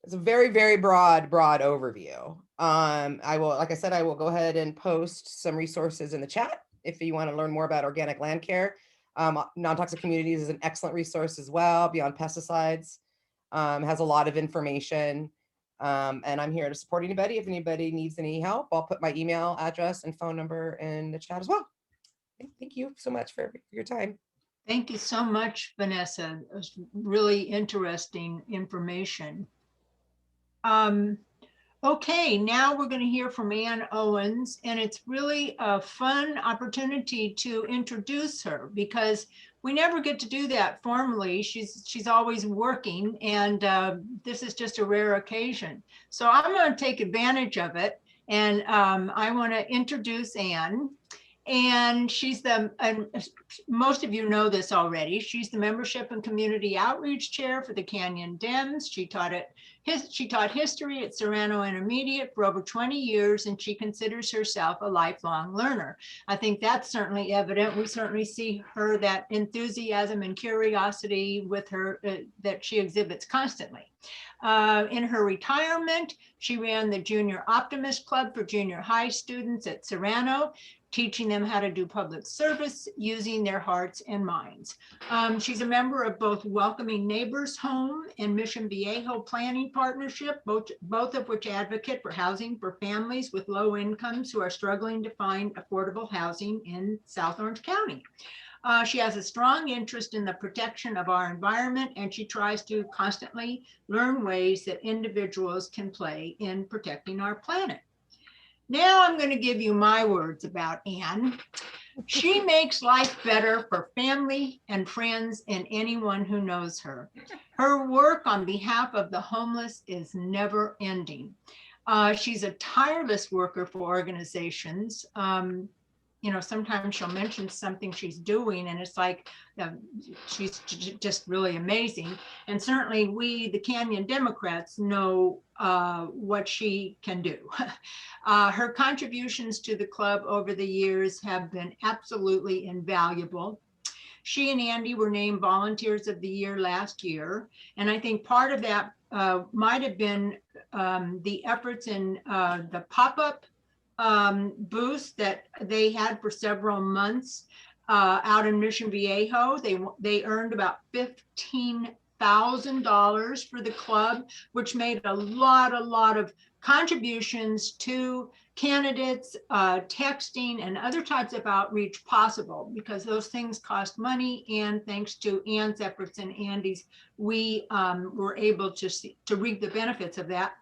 It's a very, very broad overview. I will go ahead and post some resources in the chat if you want to learn more about organic land care. Non-toxic communities is an excellent resource as well. Beyond pesticides has a lot of information. And I'm here to support anybody. If anybody needs any help, I'll put my email address and phone number in the chat as well. Thank you so much for your time. Thank you so much, Vanessa. It was really interesting information. Okay, now we're going to hear from Ann Owens, and it's really a fun opportunity to introduce her because we never get to do that formally. She's always working, and this is just a rare occasion. So I'm going to take advantage of it, and I want to introduce Ann. And and most of you know this already, she's the Membership and Community Outreach Chair for the Canyon Dems. She taught at She taught history at Serrano Intermediate for over 20 years, and she considers herself a lifelong learner. I think that's certainly evident. We certainly see her, that enthusiasm and curiosity with her that she exhibits constantly. In her retirement, she ran the Junior Optimist Club for junior high students at Serrano, teaching them how to do public service using their hearts and minds. She's a member of both Welcoming Neighbors Home and Mission Viejo Planning Partnership, both of which advocate for housing for families with low incomes who are struggling to find affordable housing in South Orange County. She has a strong interest in the protection of our environment, and she tries to constantly learn ways that individuals can play in protecting our planet. Now I'm going to give you my words about Ann. She makes life better for family and friends and anyone who knows her. Her work on behalf of the homeless is never ending. She's a tireless worker for organizations. Sometimes she'll mention something she's doing and it's like, she's just really amazing. And certainly we, the Canyon Democrats, know what she can do. Her contributions to the club over the years have been absolutely invaluable. She and Andy were named Volunteers of the Year last year. And I think part of that might have been the efforts in the pop-up booths that they had for several months out in Mission Viejo. They earned about $15,000 for the club, which made a lot of contributions to candidates, texting, and other types of outreach possible, because those things cost money. And thanks to Ann's efforts and Andy's, we were able to reap the benefits of that.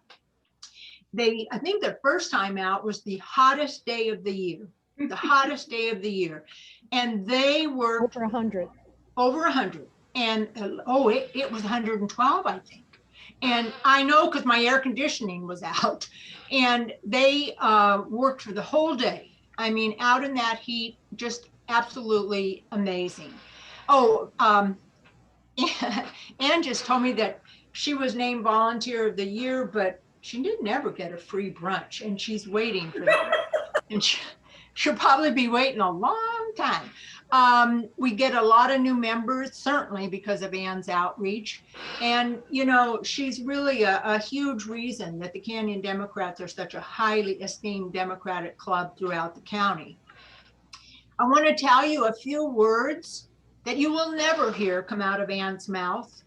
I think the first time out was the hottest day of the year, the hottest day of the year. And they were Over 100. Over 100. And it was 112, I think. And I know because my air conditioning was out, and they worked for the whole day. I mean, out in that heat, just absolutely amazing. Ann just told me that she was named Volunteer of the Year, but she didn't ever get a free brunch, and she's waiting for that. And she'll probably be waiting a long time. We get a lot of new members, certainly because of Ann's outreach. And, she's really a huge reason that the Canyon Democrats are such a highly esteemed Democratic club throughout the county. I want to tell you a few words that you will never hear come out of Ann's mouth.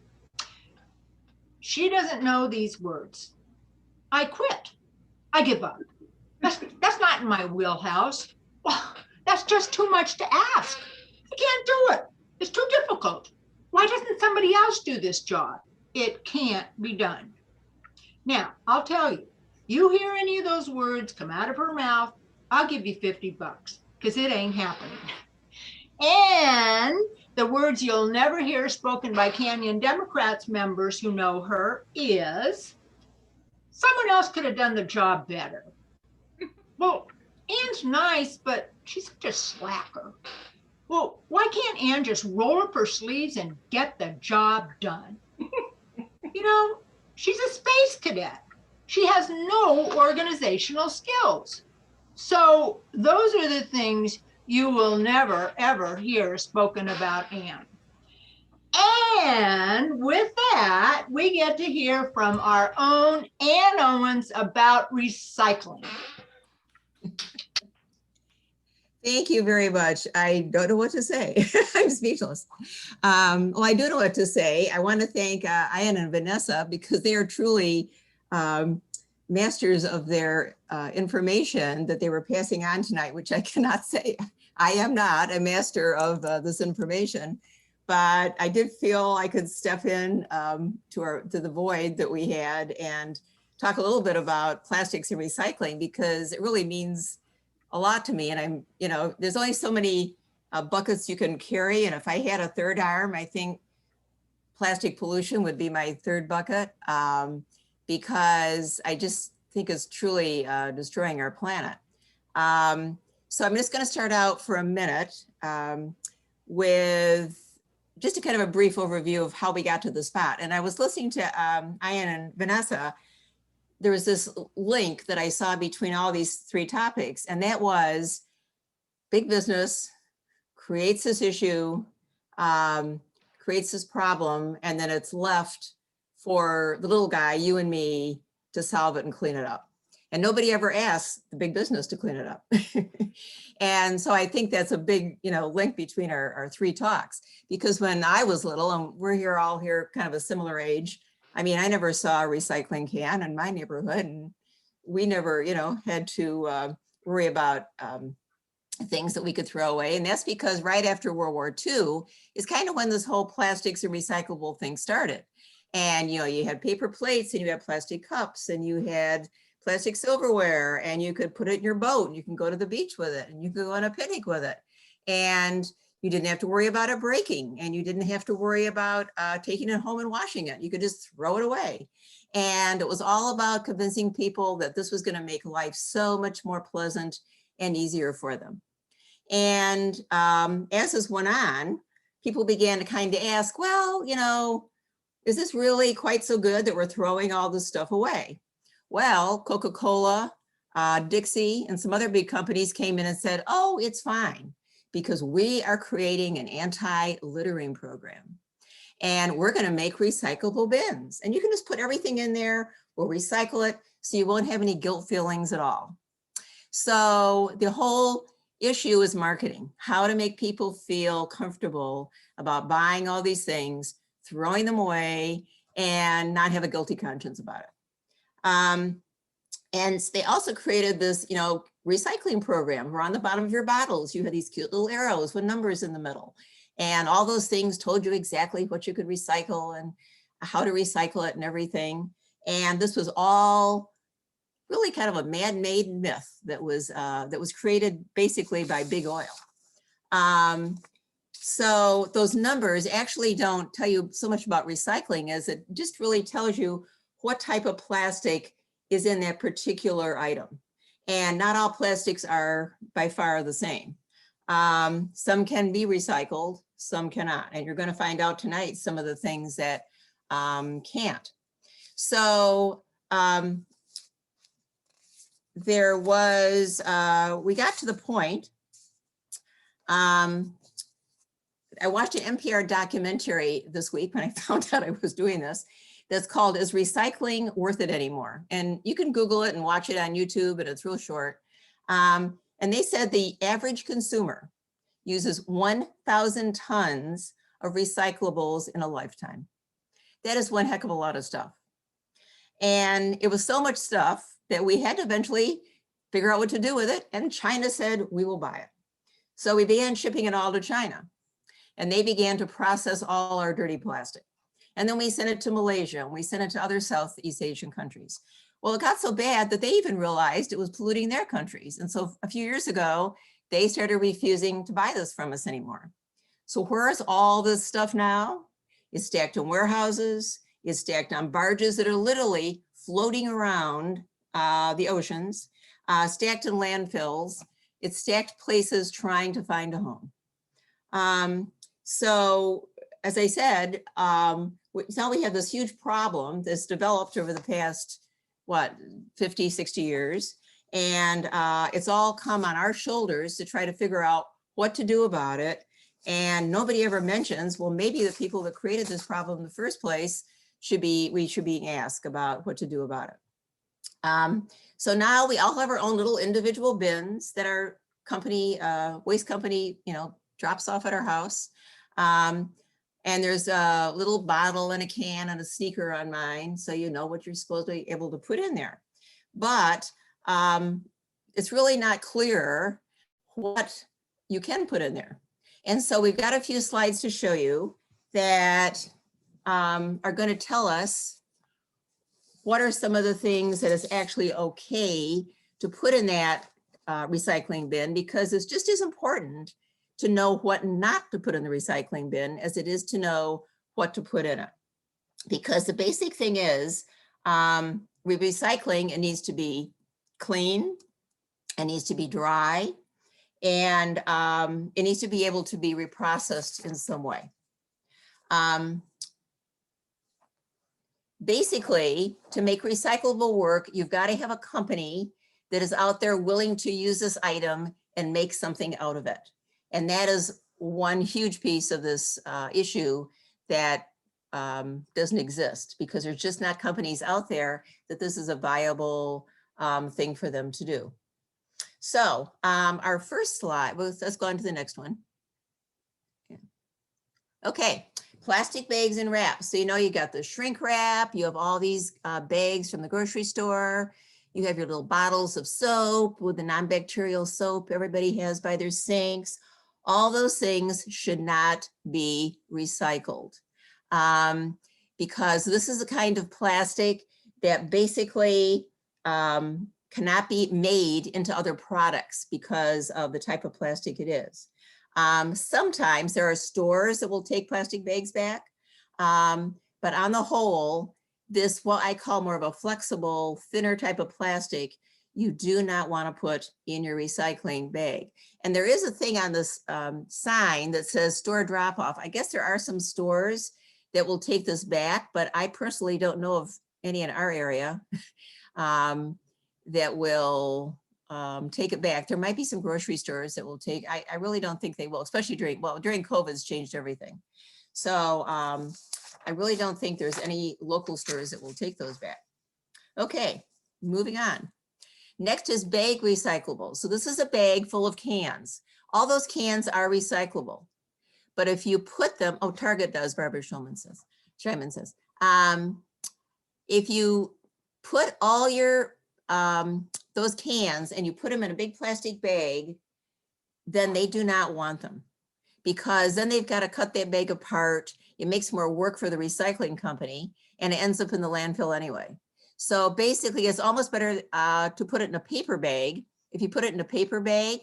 She doesn't know these words. I quit. I give up. That's not in my wheelhouse. Well, that's just too much to ask. I can't do it. It's too difficult. Why doesn't somebody else do this job? It can't be done. Now, I'll tell you, you hear any of those words come out of her mouth, I'll give you $50 because it ain't happening. And the words you'll never hear spoken by Canyon Democrats members who know her is, someone else could have done the job better. Well, Ann's nice, but she's such a slacker. Well, why can't Ann just roll up her sleeves and get the job done? She's a space cadet. She has no organizational skills. So those are the things you will never, ever hear spoken about Ann. And with that, we get to hear from our own Ann Owens about recycling. Thank you very much. I don't know what to say. I'm speechless. Well, I do know what to say. I want to thank Ian and Vanessa because they are truly masters of their information that they were passing on tonight, which I cannot say. I am not a master of this information, but I did feel I could step in to the void that we had and talk a little bit about plastics and recycling because it really means a lot to me. And there's only so many buckets you can carry. And if I had a third arm, I think plastic pollution would be my third bucket because I just think it's truly destroying our planet. So I'm just going to start out for a minute with just a kind of a brief overview of how we got to the spot. And I was listening to Ian and Vanessa. There was this link that I saw between all these three topics, and that was big business creates this issue, creates this problem, and then it's left for the little guy, you and me, to solve it and clean it up. And nobody ever asks the big business to clean it up. And so I think that's a big, link between our three talks, because when I was little, and we're all here kind of a similar age, I mean, I never saw a recycling can in my neighborhood, and we never, had to worry about things that we could throw away. And that's because right after World War II is kind of when this whole plastics and recyclable thing started. And, you had paper plates, and you had plastic cups, and you had plastic silverware, and you could put it in your boat, and you can go to the beach with it, and you could go on a picnic with it. And you didn't have to worry about it breaking, and you didn't have to worry about taking it home and washing it. You could just throw it away. And it was all about convincing people that this was going to make life so much more pleasant and easier for them. And as this went on, people began to kind of ask, well, is this really quite so good that we're throwing all this stuff away? Well, Coca-Cola, Dixie, and some other big companies came in and said, oh, it's fine, because we are creating an anti-littering program. And we're going to make recyclable bins. And you can just put everything in there, we'll recycle it, so you won't have any guilt feelings at all. So the whole issue is marketing, how to make people feel comfortable about buying all these things, throwing them away, and not have a guilty conscience about it. And they also created this, recycling program where on the bottom of your bottles, you had these cute little arrows with numbers in the middle. And all those things told you exactly what you could recycle and how to recycle it and everything. And this was all really kind of a man-made myth that was created basically by big oil. So those numbers actually don't tell you so much about recycling as it just really tells you what type of plastic is in that particular item. And not all plastics are by far the same. Some can be recycled, some cannot. And you're going to find out tonight some of the things that can't. So there was, we got to the point, I watched an NPR documentary this week when I found out I was doing this, that's called Is Recycling Worth It Anymore? And you can Google it and watch it on YouTube, and it's real short. And they said the average consumer uses 1,000 tons of recyclables in a lifetime. That is one heck of a lot of stuff. And it was so much stuff that we had to eventually figure out what to do with it. And China said, we will buy it. So we began shipping it all to China. And they began to process all our dirty plastic. And then we sent it to Malaysia, and we sent it to other Southeast Asian countries. Well, it got so bad that they even realized it was polluting their countries. And so a few years ago, they started refusing to buy this from us anymore. So where's all this stuff now? It's stacked in warehouses, it's stacked on barges that are literally floating around the oceans, stacked in landfills. It's stacked places trying to find a home. So as I said, now we have this huge problem that's developed over the past, 50, 60 years. And it's all come on our shoulders to try to figure out what to do about it. And nobody ever mentions, well, maybe the people that created this problem in the first place we should be asked about what to do about it. So now we all have our own little individual bins that our company, waste company, drops off at our house. And there's a little bottle and a can and a sneaker on mine, so you know what you're supposed to be able to put in there. But it's really not clear what you can put in there. And so we've got a few slides to show you that are going to tell us what are some of the things that is actually okay to put in that recycling bin, because it's just as important to know what not to put in the recycling bin as it is to know what to put in it. Because the basic thing is, with recycling, it needs to be clean, it needs to be dry, and it needs to be able to be reprocessed in some way. Basically, to make recyclable work, you've got to have a company that is out there willing to use this item and make something out of it. And that is one huge piece of this issue that doesn't exist, because there's just not companies out there that this is a viable thing for them to do. So our first slide, let's go on to the next one. Okay, plastic bags and wraps. So, you know, you got the shrink wrap, you have all these bags from the grocery store, you have your little bottles of soap with the non-bacterial soap everybody has by their sinks. All those things should not be recycled because this is a kind of plastic that basically cannot be made into other products because of the type of plastic it is. Sometimes there are stores that will take plastic bags back, but on the whole, this, what I call more of a flexible, thinner type of plastic, you do not want to put in your recycling bag. And there is a thing on this sign that says store drop off. I guess there are some stores that will take this back, but I personally don't know of any in our area that will take it back. There might be some grocery stores that will take, I really don't think they will, especially during COVID's changed everything. So I really don't think there's any local stores that will take those back. Okay, moving on. Next is bag recyclable. So this is a bag full of cans. All those cans are recyclable. But if you put them, oh, Target does, Barbara Schulman says, if you put all your, those cans and you put them in a big plastic bag, then they do not want them, because then they've got to cut that bag apart. It makes more work for the recycling company and it ends up in the landfill anyway. So basically it's almost better to put it in a paper bag. If you put it in a paper bag,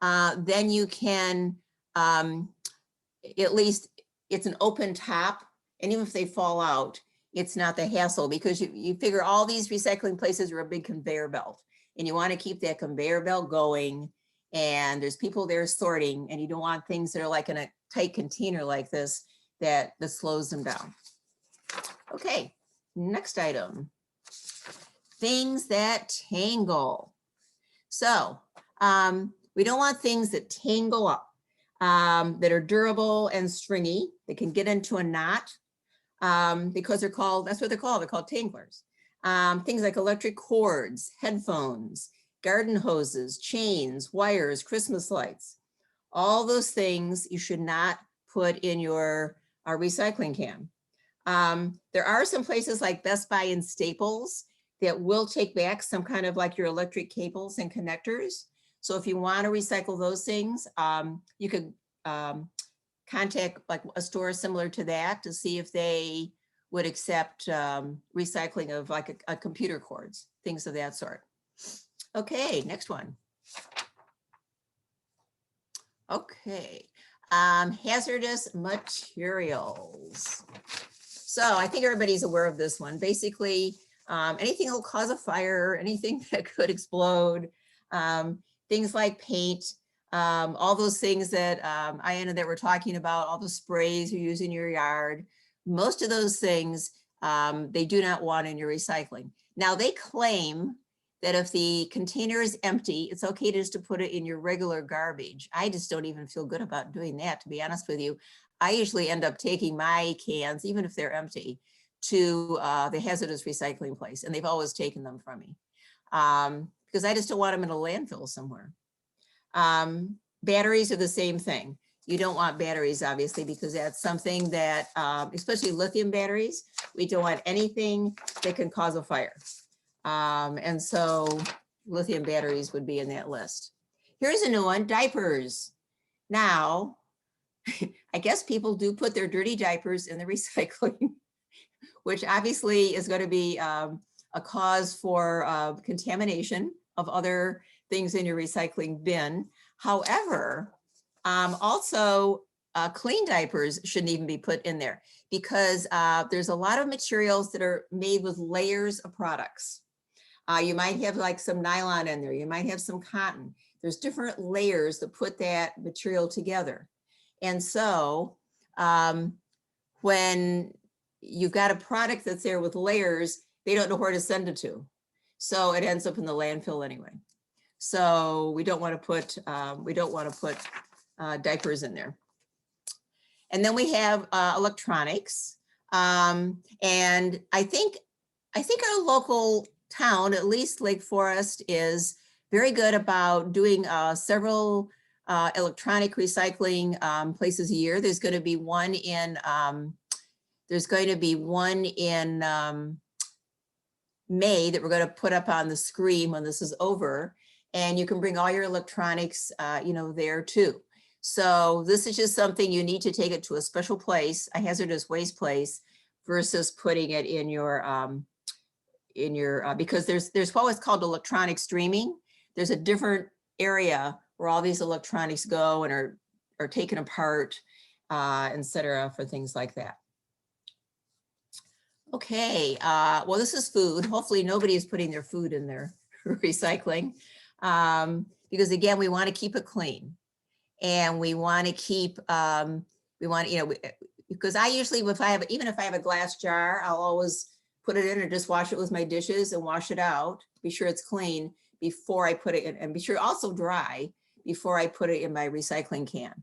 then you can, at least it's an open top, and even if they fall out, it's not the hassle, because you figure all these recycling places are a big conveyor belt, and you want to keep that conveyor belt going, and there's people there sorting, and you don't want things that are like in a tight container like this that slows them down. Okay, next item. Things that tangle. So we don't want things that tangle up, that are durable and stringy, that can get into a knot, because they're called, that's what they're called tanglers. Things like electric cords, headphones, garden hoses, chains, wires, Christmas lights. All those things you should not put in your recycling can. There are some places like Best Buy and Staples that will take back some kind of like your electric cables and connectors. So if you want to recycle those things, you could contact like a store similar to that to see if they would accept recycling of like a computer cords, things of that sort. Okay, next one. Okay, hazardous materials. So I think everybody's aware of this one. Basically, anything that will cause a fire, anything that could explode, things like paint, all those things that Iana that we're talking about, all the sprays you use in your yard, most of those things they do not want in your recycling. Now they claim that if the container is empty, it's okay just to put it in your regular garbage. I just don't even feel good about doing that, to be honest with you. I usually end up taking my cans, even if they're empty, to the hazardous recycling place, and they've always taken them from me because I just don't want them in a landfill somewhere. Batteries are the same thing. You don't want batteries, obviously, because that's something that, especially lithium batteries, we don't want anything that can cause a fire. And so lithium batteries would be in that list. Here's a new one, diapers. Now, I guess people do put their dirty diapers in the recycling, which obviously is going to be a cause for contamination of other things in your recycling bin. However, also clean diapers shouldn't even be put in there, because there's a lot of materials that are made with layers of products. You might have like some nylon in there, you might have some cotton. There's different layers that put that material together. And so when you've got a product that's there with layers, they don't know where to send it to. So it ends up in the landfill anyway. So we don't want to put diapers in there. And then we have electronics. And I think our local town, at least Lake Forest, is very good about doing several electronic recycling places a year. There's going to be one in May that we're going to put up on the screen when this is over, and you can bring all your electronics, there too. So this is just something you need to take it to a special place, a hazardous waste place, versus putting it in your because there's what was called electronic streaming. There's a different area where all these electronics go and are taken apart, et cetera, for things like that. Okay, well, this is food. Hopefully nobody is putting their food in their recycling, because again, we want to keep it clean, and we want to keep, because I usually, even if I have a glass jar, I'll always put it in and just wash it with my dishes and wash it out, be sure it's clean before I put it in, and be sure also dry before I put it in my recycling can.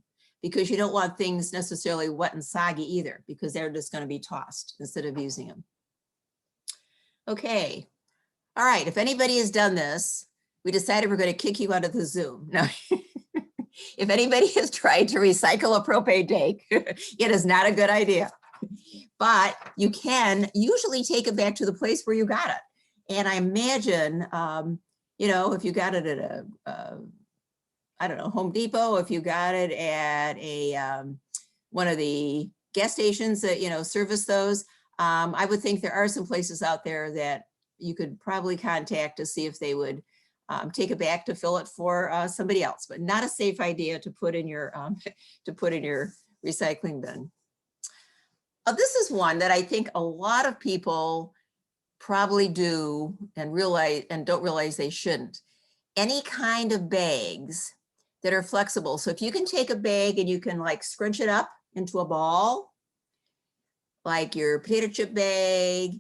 Because you don't want things necessarily wet and soggy either, because they're just going to be tossed instead of using them. Okay. All right. If anybody has done this, we decided we're going to kick you out of the Zoom. Now, if anybody has tried to recycle a propane tank, it is not a good idea. But you can usually take it back to the place where you got it. And I imagine, if you got it at I don't know, Home Depot, if you got it at one of the gas stations that, service those, I would think there are some places out there that you could probably contact to see if they would take it back to fill it for somebody else, but not a safe idea to put in your recycling bin. This is one that I think a lot of people probably do and don't realize they shouldn't. Any kind of bags that are flexible. So if you can take a bag and you can like scrunch it up into a ball, like your potato chip bag,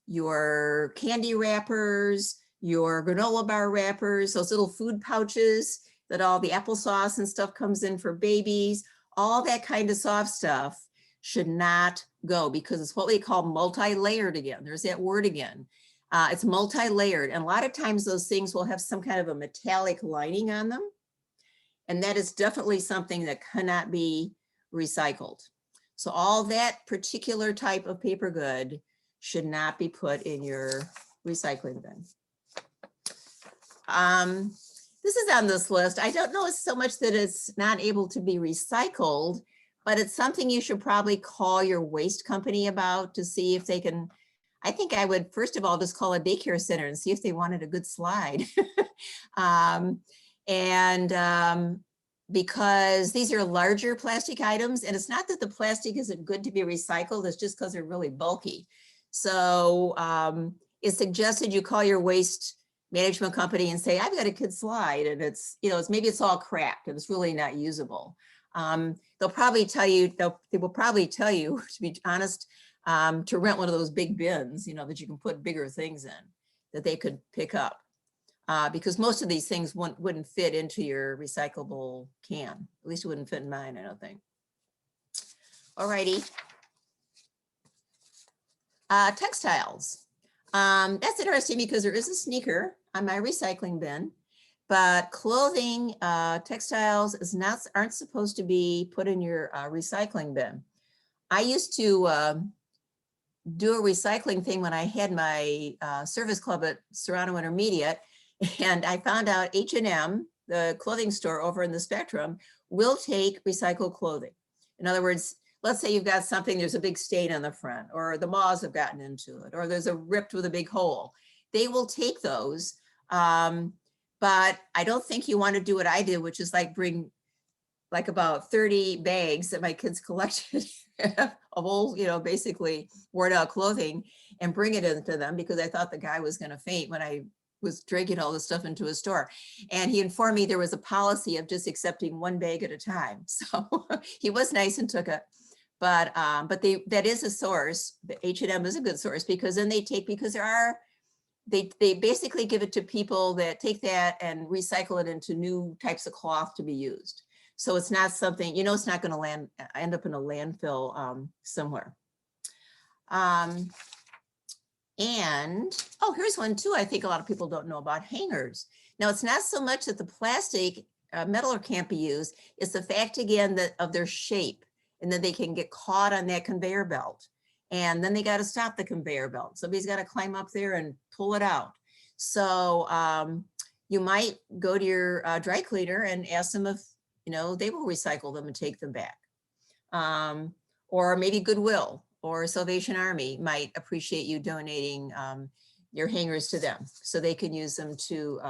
your candy wrappers, your granola bar wrappers, those little food pouches that all the applesauce and stuff comes in for babies, all that kind of soft stuff should not go, because it's what we call multi-layered again. There's that word again. It's multi-layered, and a lot of times those things will have some kind of a metallic lining on them, and that is definitely something that cannot be recycled. So all that particular type of paper good should not be put in your recycling bin. This is on this list. I don't know so much that it's not able to be recycled, but it's something you should probably call your waste company about to see if they can. I think I would, first of all, just call a daycare center and see if they wanted a good slide. Because these are larger plastic items, and it's not that the plastic isn't good to be recycled, it's just because they're really bulky. So it's suggested you call your waste management company and say, I've got a kid slide, and it's, maybe it's all cracked and it's really not usable. They'll probably tell you, they will probably tell you, to be honest, to rent one of those big bins, that you can put bigger things in that they could pick up, because most of these things wouldn't fit into your recyclable can. At least it wouldn't fit in mine, I don't think. All righty. Textiles. That's interesting because there is a sneaker on my recycling bin, but clothing, textiles aren't supposed to be put in your recycling bin. I used to do a recycling thing when I had my service club at Serrano Intermediate, and I found out H&M, the clothing store over in the Spectrum, will take recycled clothing. In other words, let's say you've got something, there's a big stain on the front, or the moths have gotten into it, or there's a ripped with a big hole. They will take those, but I don't think you want to do what I did, which is like bring like about 30 bags that my kids collected of old, basically worn out clothing, and bring it into them, because I thought the guy was going to faint when I was dragging all this stuff into a store. And he informed me there was a policy of just accepting one bag at a time. So he was nice and took it. but that is a source. The H&M is a good source, because then they basically give it to people that take that and recycle it into new types of cloth to be used. So it's not something, it's not going to end up in a landfill somewhere. And here's one too. I think a lot of people don't know about: hangers. Now, it's not so much that the plastic metal can't be used. It's the fact, again, that of their shape, and then they can get caught on that conveyor belt. And then they got to stop the conveyor belt. Somebody's got to climb up there and pull it out. So you might go to your dry cleaner and ask them if, they will recycle them and take them back. Or maybe Goodwill or Salvation Army might appreciate you donating your hangers to them, so they can use them to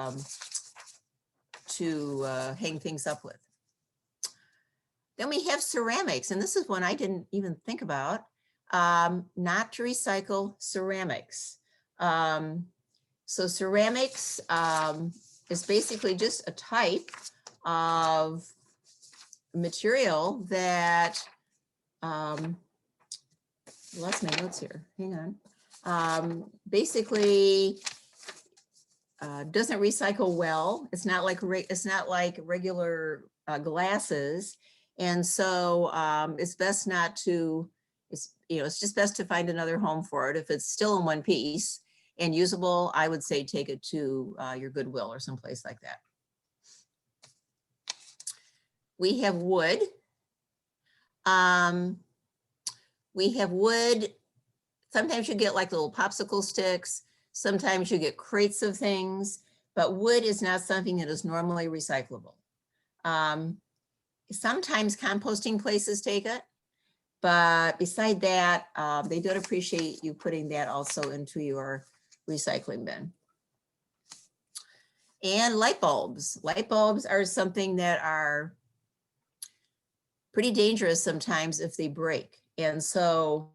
hang things up with. Then we have ceramics, and this is one I didn't even think about. Not to recycle ceramics. So ceramics is basically just a type of material that, lost my notes here, hang on. Basically doesn't recycle well. It's not like regular glasses. And so it's best not to, it's just best to find another home for it. If it's still in one piece and usable, I would say take it to your Goodwill or someplace like that. We have wood. Sometimes you get like little popsicle sticks. Sometimes you get crates of things, but wood is not something that is normally recyclable. Sometimes composting places take it, but beside that, they don't appreciate you putting that also into your recycling bin. And light bulbs. Light bulbs are something that are pretty dangerous sometimes if they break. And so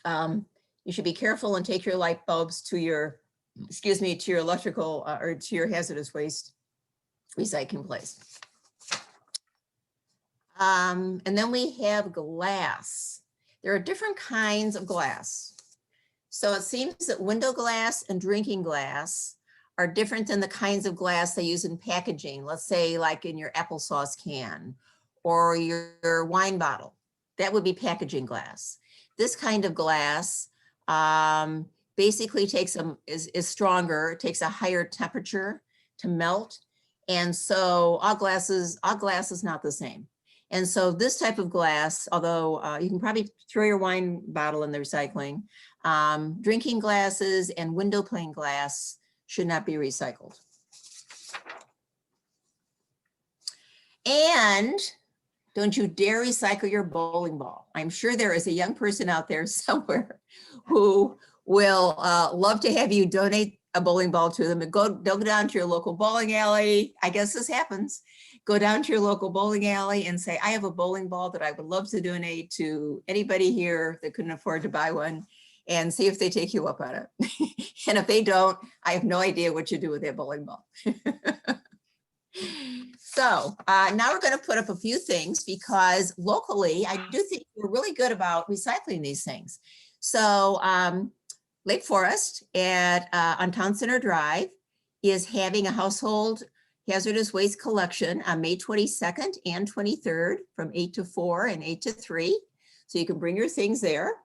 you should be careful and take your light bulbs to your, to your electrical or to your hazardous waste recycling place. And then we have glass. There are different kinds of glass. So it seems that window glass and drinking glass are different than the kinds of glass they use in packaging. Let's say like in your applesauce can or your wine bottle. That would be packaging glass. This kind of glass basically is stronger. It takes a higher temperature to melt. And so all glass is not the same. And so this type of glass, although you can probably throw your wine bottle in the recycling, drinking glasses and window pane glass should not be recycled. And don't you dare recycle your bowling ball. I'm sure there is a young person out there somewhere who will love to have you donate a bowling ball to them and go down to your local bowling alley. I guess this happens. Go down to your local bowling alley and say, I have a bowling ball that I would love to donate to anybody here that couldn't afford to buy one, and see if they take you up on it. And if they don't, I have no idea what you do with that bowling ball. So now we're going to put up a few things, because locally, I do think we're really good about recycling these things. So Lake Forest on Town Center Drive is having a household hazardous waste collection on May 22nd and 23rd from 8 to 4 and 8 to 3. So you can bring your things there.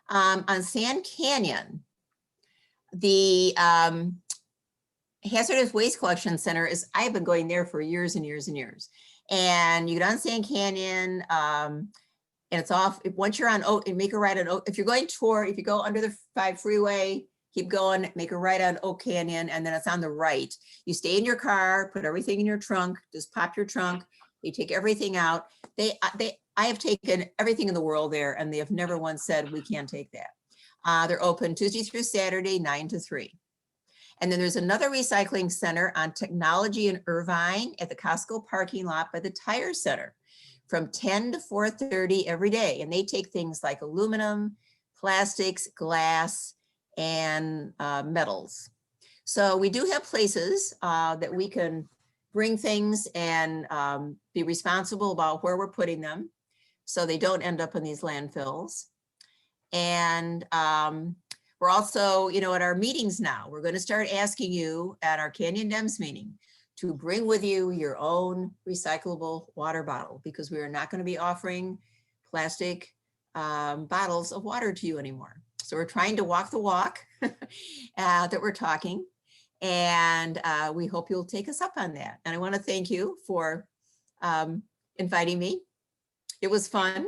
On Sand Canyon, the Hazardous Waste Collection Center I've been going there for years and years and years. And you get on Sand Canyon, and it's off. Once you're on Oak, and make a right on Oak. If you're going if you go under the 5 freeway, keep going, make a right on Oak Canyon, and then it's on the right. You stay in your car, put everything in your trunk, just pop your trunk. They take everything out. I have taken everything in the world there, and they have never once said, we can't take that. They're open Tuesday through Saturday, 9 to 3. And then there's another recycling center on Technology in Irvine at the Costco parking lot by the Tire Center from 10 to 4:30 every day. And they take things like aluminum, plastics, glass, and metals. So we do have places that we can bring things and be responsible about where we're putting them. so they don't end up in these landfills. And we're also, you know, at our meetings now, we're going to start asking you at our Canyon Dems meeting to bring with you your own recyclable water bottle, because we are not going to be offering plastic bottles of water to you anymore. So we're trying to walk the walk that we're talking, and we hope you'll take us up on that. And I want to thank you for inviting me. It was fun.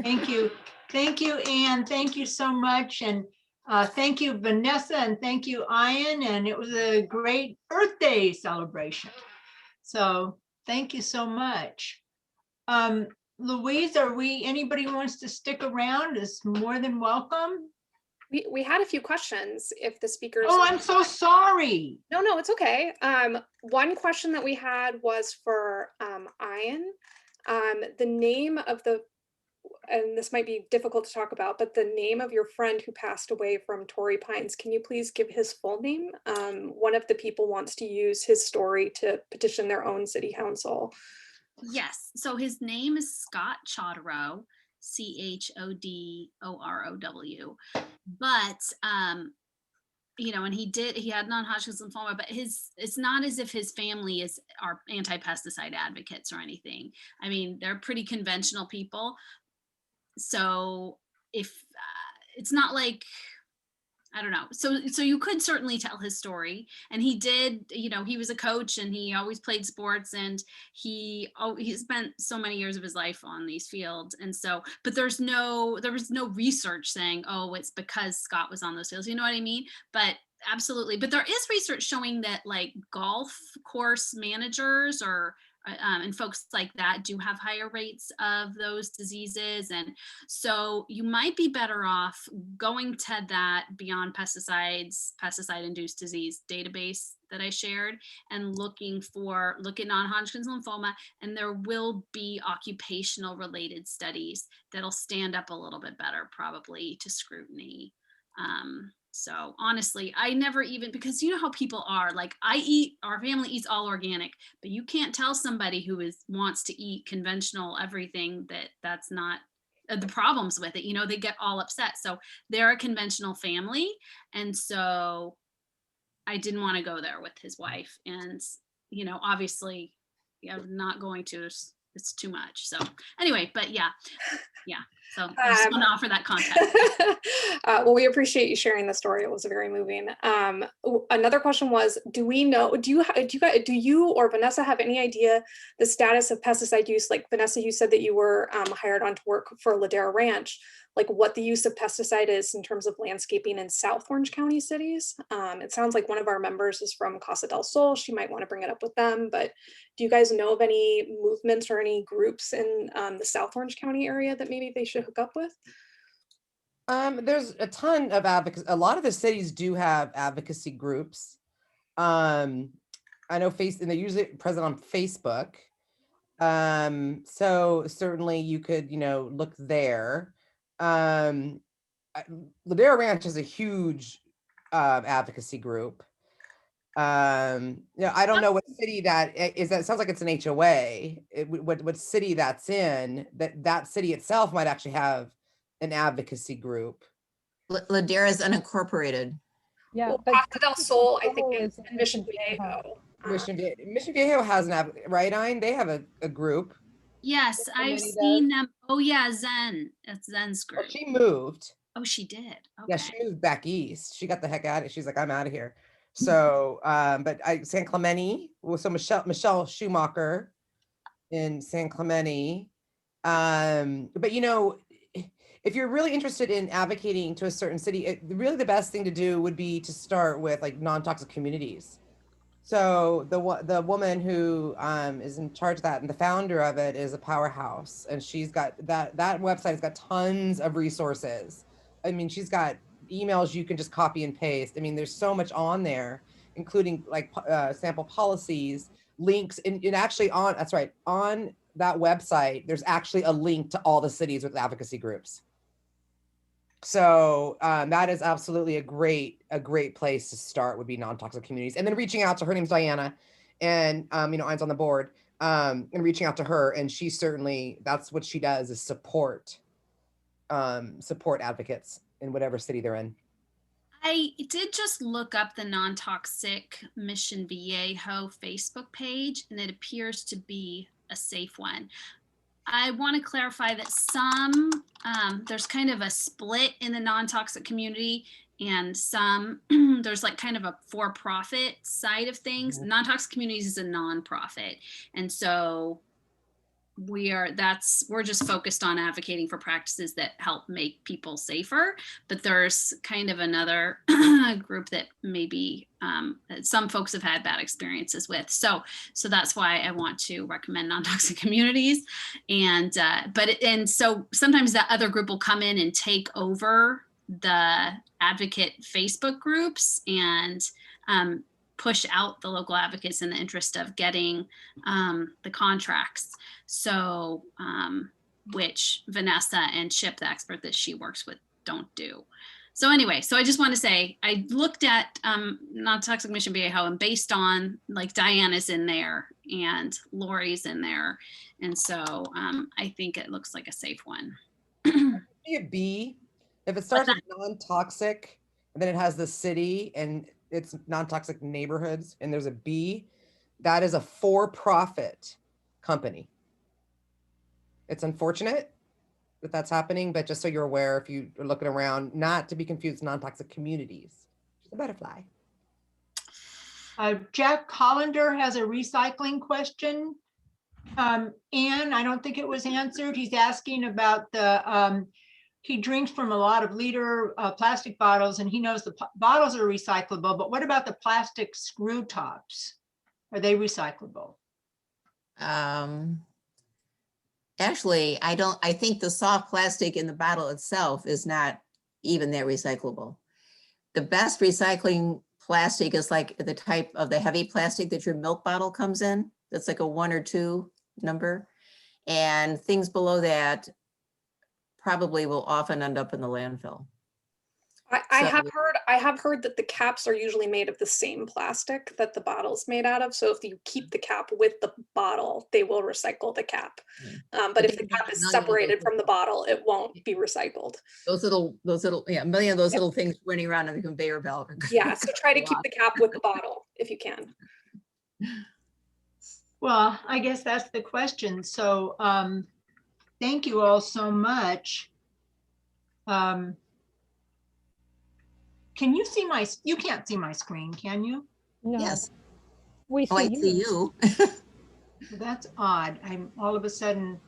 Thank you. Thank you, Anne. Thank you so much. And thank you, Vanessa, and thank you, Ian. And it was a great Earth Day celebration. So thank you so much. Louise, anybody who wants to stick around is more than welcome. We had a few questions if the speakers. Oh, I'm so sorry. No, it's okay. One question that we had was for Ian. The name of the, and this might be difficult to talk about, but the name of your friend who passed away from Torrey Pines, can you please give his full name? One of the people wants to use his story to petition their own city council. Yes, so his name is Scott Chodorow, Chodorow, but you know, and he had non-Hodgkin's lymphoma, but it's not as if his family are anti-pesticide advocates or anything. I mean, they're pretty conventional people. So if it's not like, I don't know. So you could certainly tell his story. And he did, you know, he was a coach and he always played sports, and he spent so many years of his life on these fields. And so, but there was no research saying, oh, it's because Scott was on those fields. You know what I mean? But absolutely. But there is research showing that like golf course managers and folks like that do have higher rates of those diseases. And so you might be better off going to that Beyond Pesticides, pesticide-induced disease database that I shared, and look at non-Hodgkin's lymphoma, and there will be occupational related studies that'll stand up a little bit better probably to scrutiny. So honestly, I never even, because you know how people are, like our family eats all organic, but you can't tell somebody who wants to eat conventional everything that's not the problems with it. You know, they get all upset. So they're a conventional family. And so I didn't want to go there with his wife. And, you know, obviously, yeah, I'm not going to, it's too much. So anyway, but yeah. So I just want to offer that context. Well, we appreciate you sharing the story. It was very moving. Another question was, do you or Vanessa have any idea the status of pesticide use? Like Vanessa, you said that you were hired on to work for Ladera Ranch, like what the use of pesticide is in terms of landscaping in South Orange County cities. It sounds like one of our members is from Casa del Sol. She might want to bring it up with them, but do you guys know of any movements or any groups in the South Orange County area that maybe they should hook up with? There's a ton of advocacy. A lot of the cities do have advocacy groups. I know and they're usually present on Facebook. So certainly you could, you know, look there. Ladera Ranch is a huge advocacy group. I don't know what city that is. That sounds like it's an HOA. What city that's in? That city itself might actually have an advocacy group. Ladera is unincorporated. Yeah, Well, but Casa del Sol, I think, is is Mission Viejo. Mission Viejo has an right, Ian? They have a group. Yes, I've seen them. Oh yeah, Zen. That's Zen's Oh, group. she moved. Oh, she did. Okay. Yeah, she moved back east. She got the heck out of it. She's like, I'm out of here. So, but San Clemente. Well, so Michelle Schumacher in San Clemente. But you know, if you're really interested in advocating to a certain city, really the best thing to do would be to start with like non-toxic communities. So the woman who is in charge of that and the founder of it is a powerhouse, and she's got that website has got tons of resources. I mean, she's got emails you can just copy and paste. I mean, there's so much on there, including like sample policies, links, and actually on that website, there's actually a link to all the cities with advocacy groups. So that is absolutely a great place to start, would be non-toxic communities. And then reaching out to, her name's Diana, and you know, Ian's on the board, and reaching out to her, and she certainly, that's what she does, is support advocates in whatever city they're in. I did just look up the Non-Toxic Mission Viejo Facebook page, and it appears to be a safe one. I want to clarify that there's kind of a split in the non-toxic community, and some there's like kind of a for-profit side of things. Non-toxic communities is a non-profit, and so we're just focused on advocating for practices that help make people safer. But there's kind of another group that maybe some folks have had bad experiences with. So that's why I want to recommend non-toxic communities. And so sometimes that other group will come in and take over the advocate Facebook groups and push out the local advocates in the interest of getting the contracts. So, which Vanessa and Chip, the expert that she works with, don't do. So anyway, so I just want to say, I looked at Non-Toxic Mission Viejo, and based on like Diana's in there and Lori's in there. And so I think it looks like a safe one. Be a B. If it starts with non-toxic, and then it has the city and it's non-toxic neighborhoods, and there's a B, that is a for-profit company. It's unfortunate that that's happening, but just so you're aware, if you are looking around, not to be confused, non-toxic communities. It's a butterfly. Jack Hollander has a recycling question. Anne, I don't think it was answered. He's asking about the, he drinks from a lot of liter plastic bottles, and he knows the bottles are recyclable, but what about the plastic screw tops? Are they recyclable? Actually, I think the soft plastic in the bottle itself is not even that recyclable. The best recycling plastic is like the type of the heavy plastic that your milk bottle comes in. That's like a 1 or 2 number. And things below that probably will often end up in the landfill. I have heard that the caps are usually made of the same plastic that the bottle's made out of. So if you keep the cap with the bottle, they will recycle the cap. But if the cap is separated from the bottle, it won't be recycled. Those little, yeah, a million of those little things running around on the conveyor belt. Yeah, so try to keep the cap with the bottle if you can. Well, I guess that's the question. So thank you all so much. Can you see you can't see my screen, can you? No. Yes. We see Oh, I you. see you. That's odd. I'm all of a sudden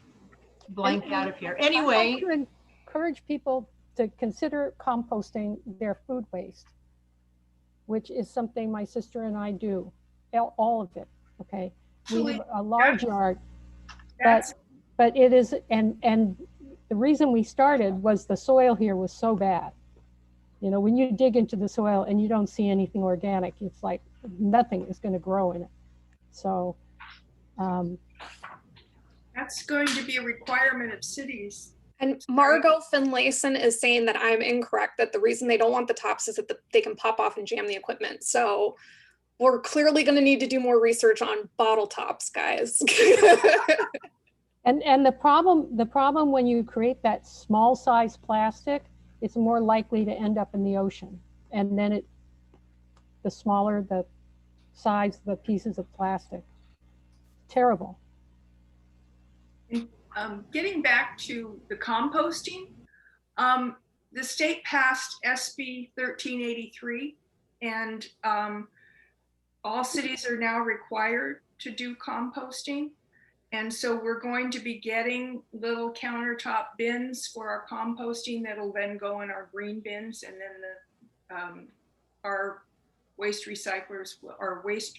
blanked And out of here. I'd like Anyway, to encourage people to consider composting their food waste, which is something my sister and I do, all of it, okay? We have a large yard, but it is, and the reason we started was the soil here was so bad. You know, when you dig into the soil and you don't see anything organic, it's like nothing is going to grow in it. So That's going to be a requirement of cities. And Margot Finlayson is saying that I'm incorrect, that the reason they don't want the tops is that they can pop off and jam the equipment. So we're clearly going to need to do more research on bottle tops, guys. and the problem when you create that small size plastic, it's more likely to end up in the ocean. And then the smaller the size, the pieces of plastic. Terrible. Getting back to the composting, the state passed SB 1383, and all cities are now required to do composting. And so we're going to be getting little countertop bins for our composting that'll then go in our green bins, and then our waste recyclers, our waste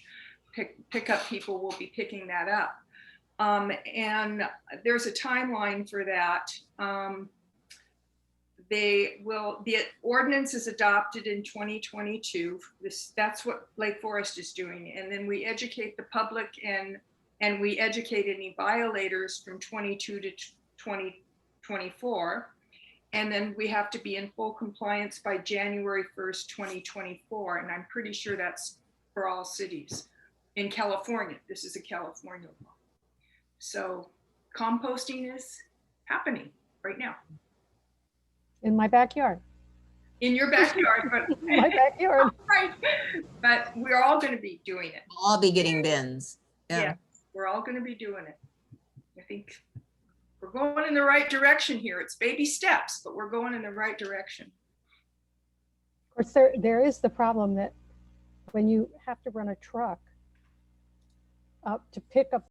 pickup people will be picking that up. And there's a timeline for that. The ordinance is adopted in 2022. That's what Lake Forest is doing. And then we educate the public and we educate any violators from 22 to 2024. And then we have to be in full compliance by January 1st, 2024. And I'm pretty sure that's for all cities in California. This is a California law. So composting is happening right now In my backyard, in your backyard, but my backyard. right. But we're all going to be doing it. We'll all be getting bins. Yeah, we're all going to be doing it. I think we're going in the right direction here. It's baby steps, but we're going in the right direction. Of course, there is the problem that when you have to run a truck up to pick up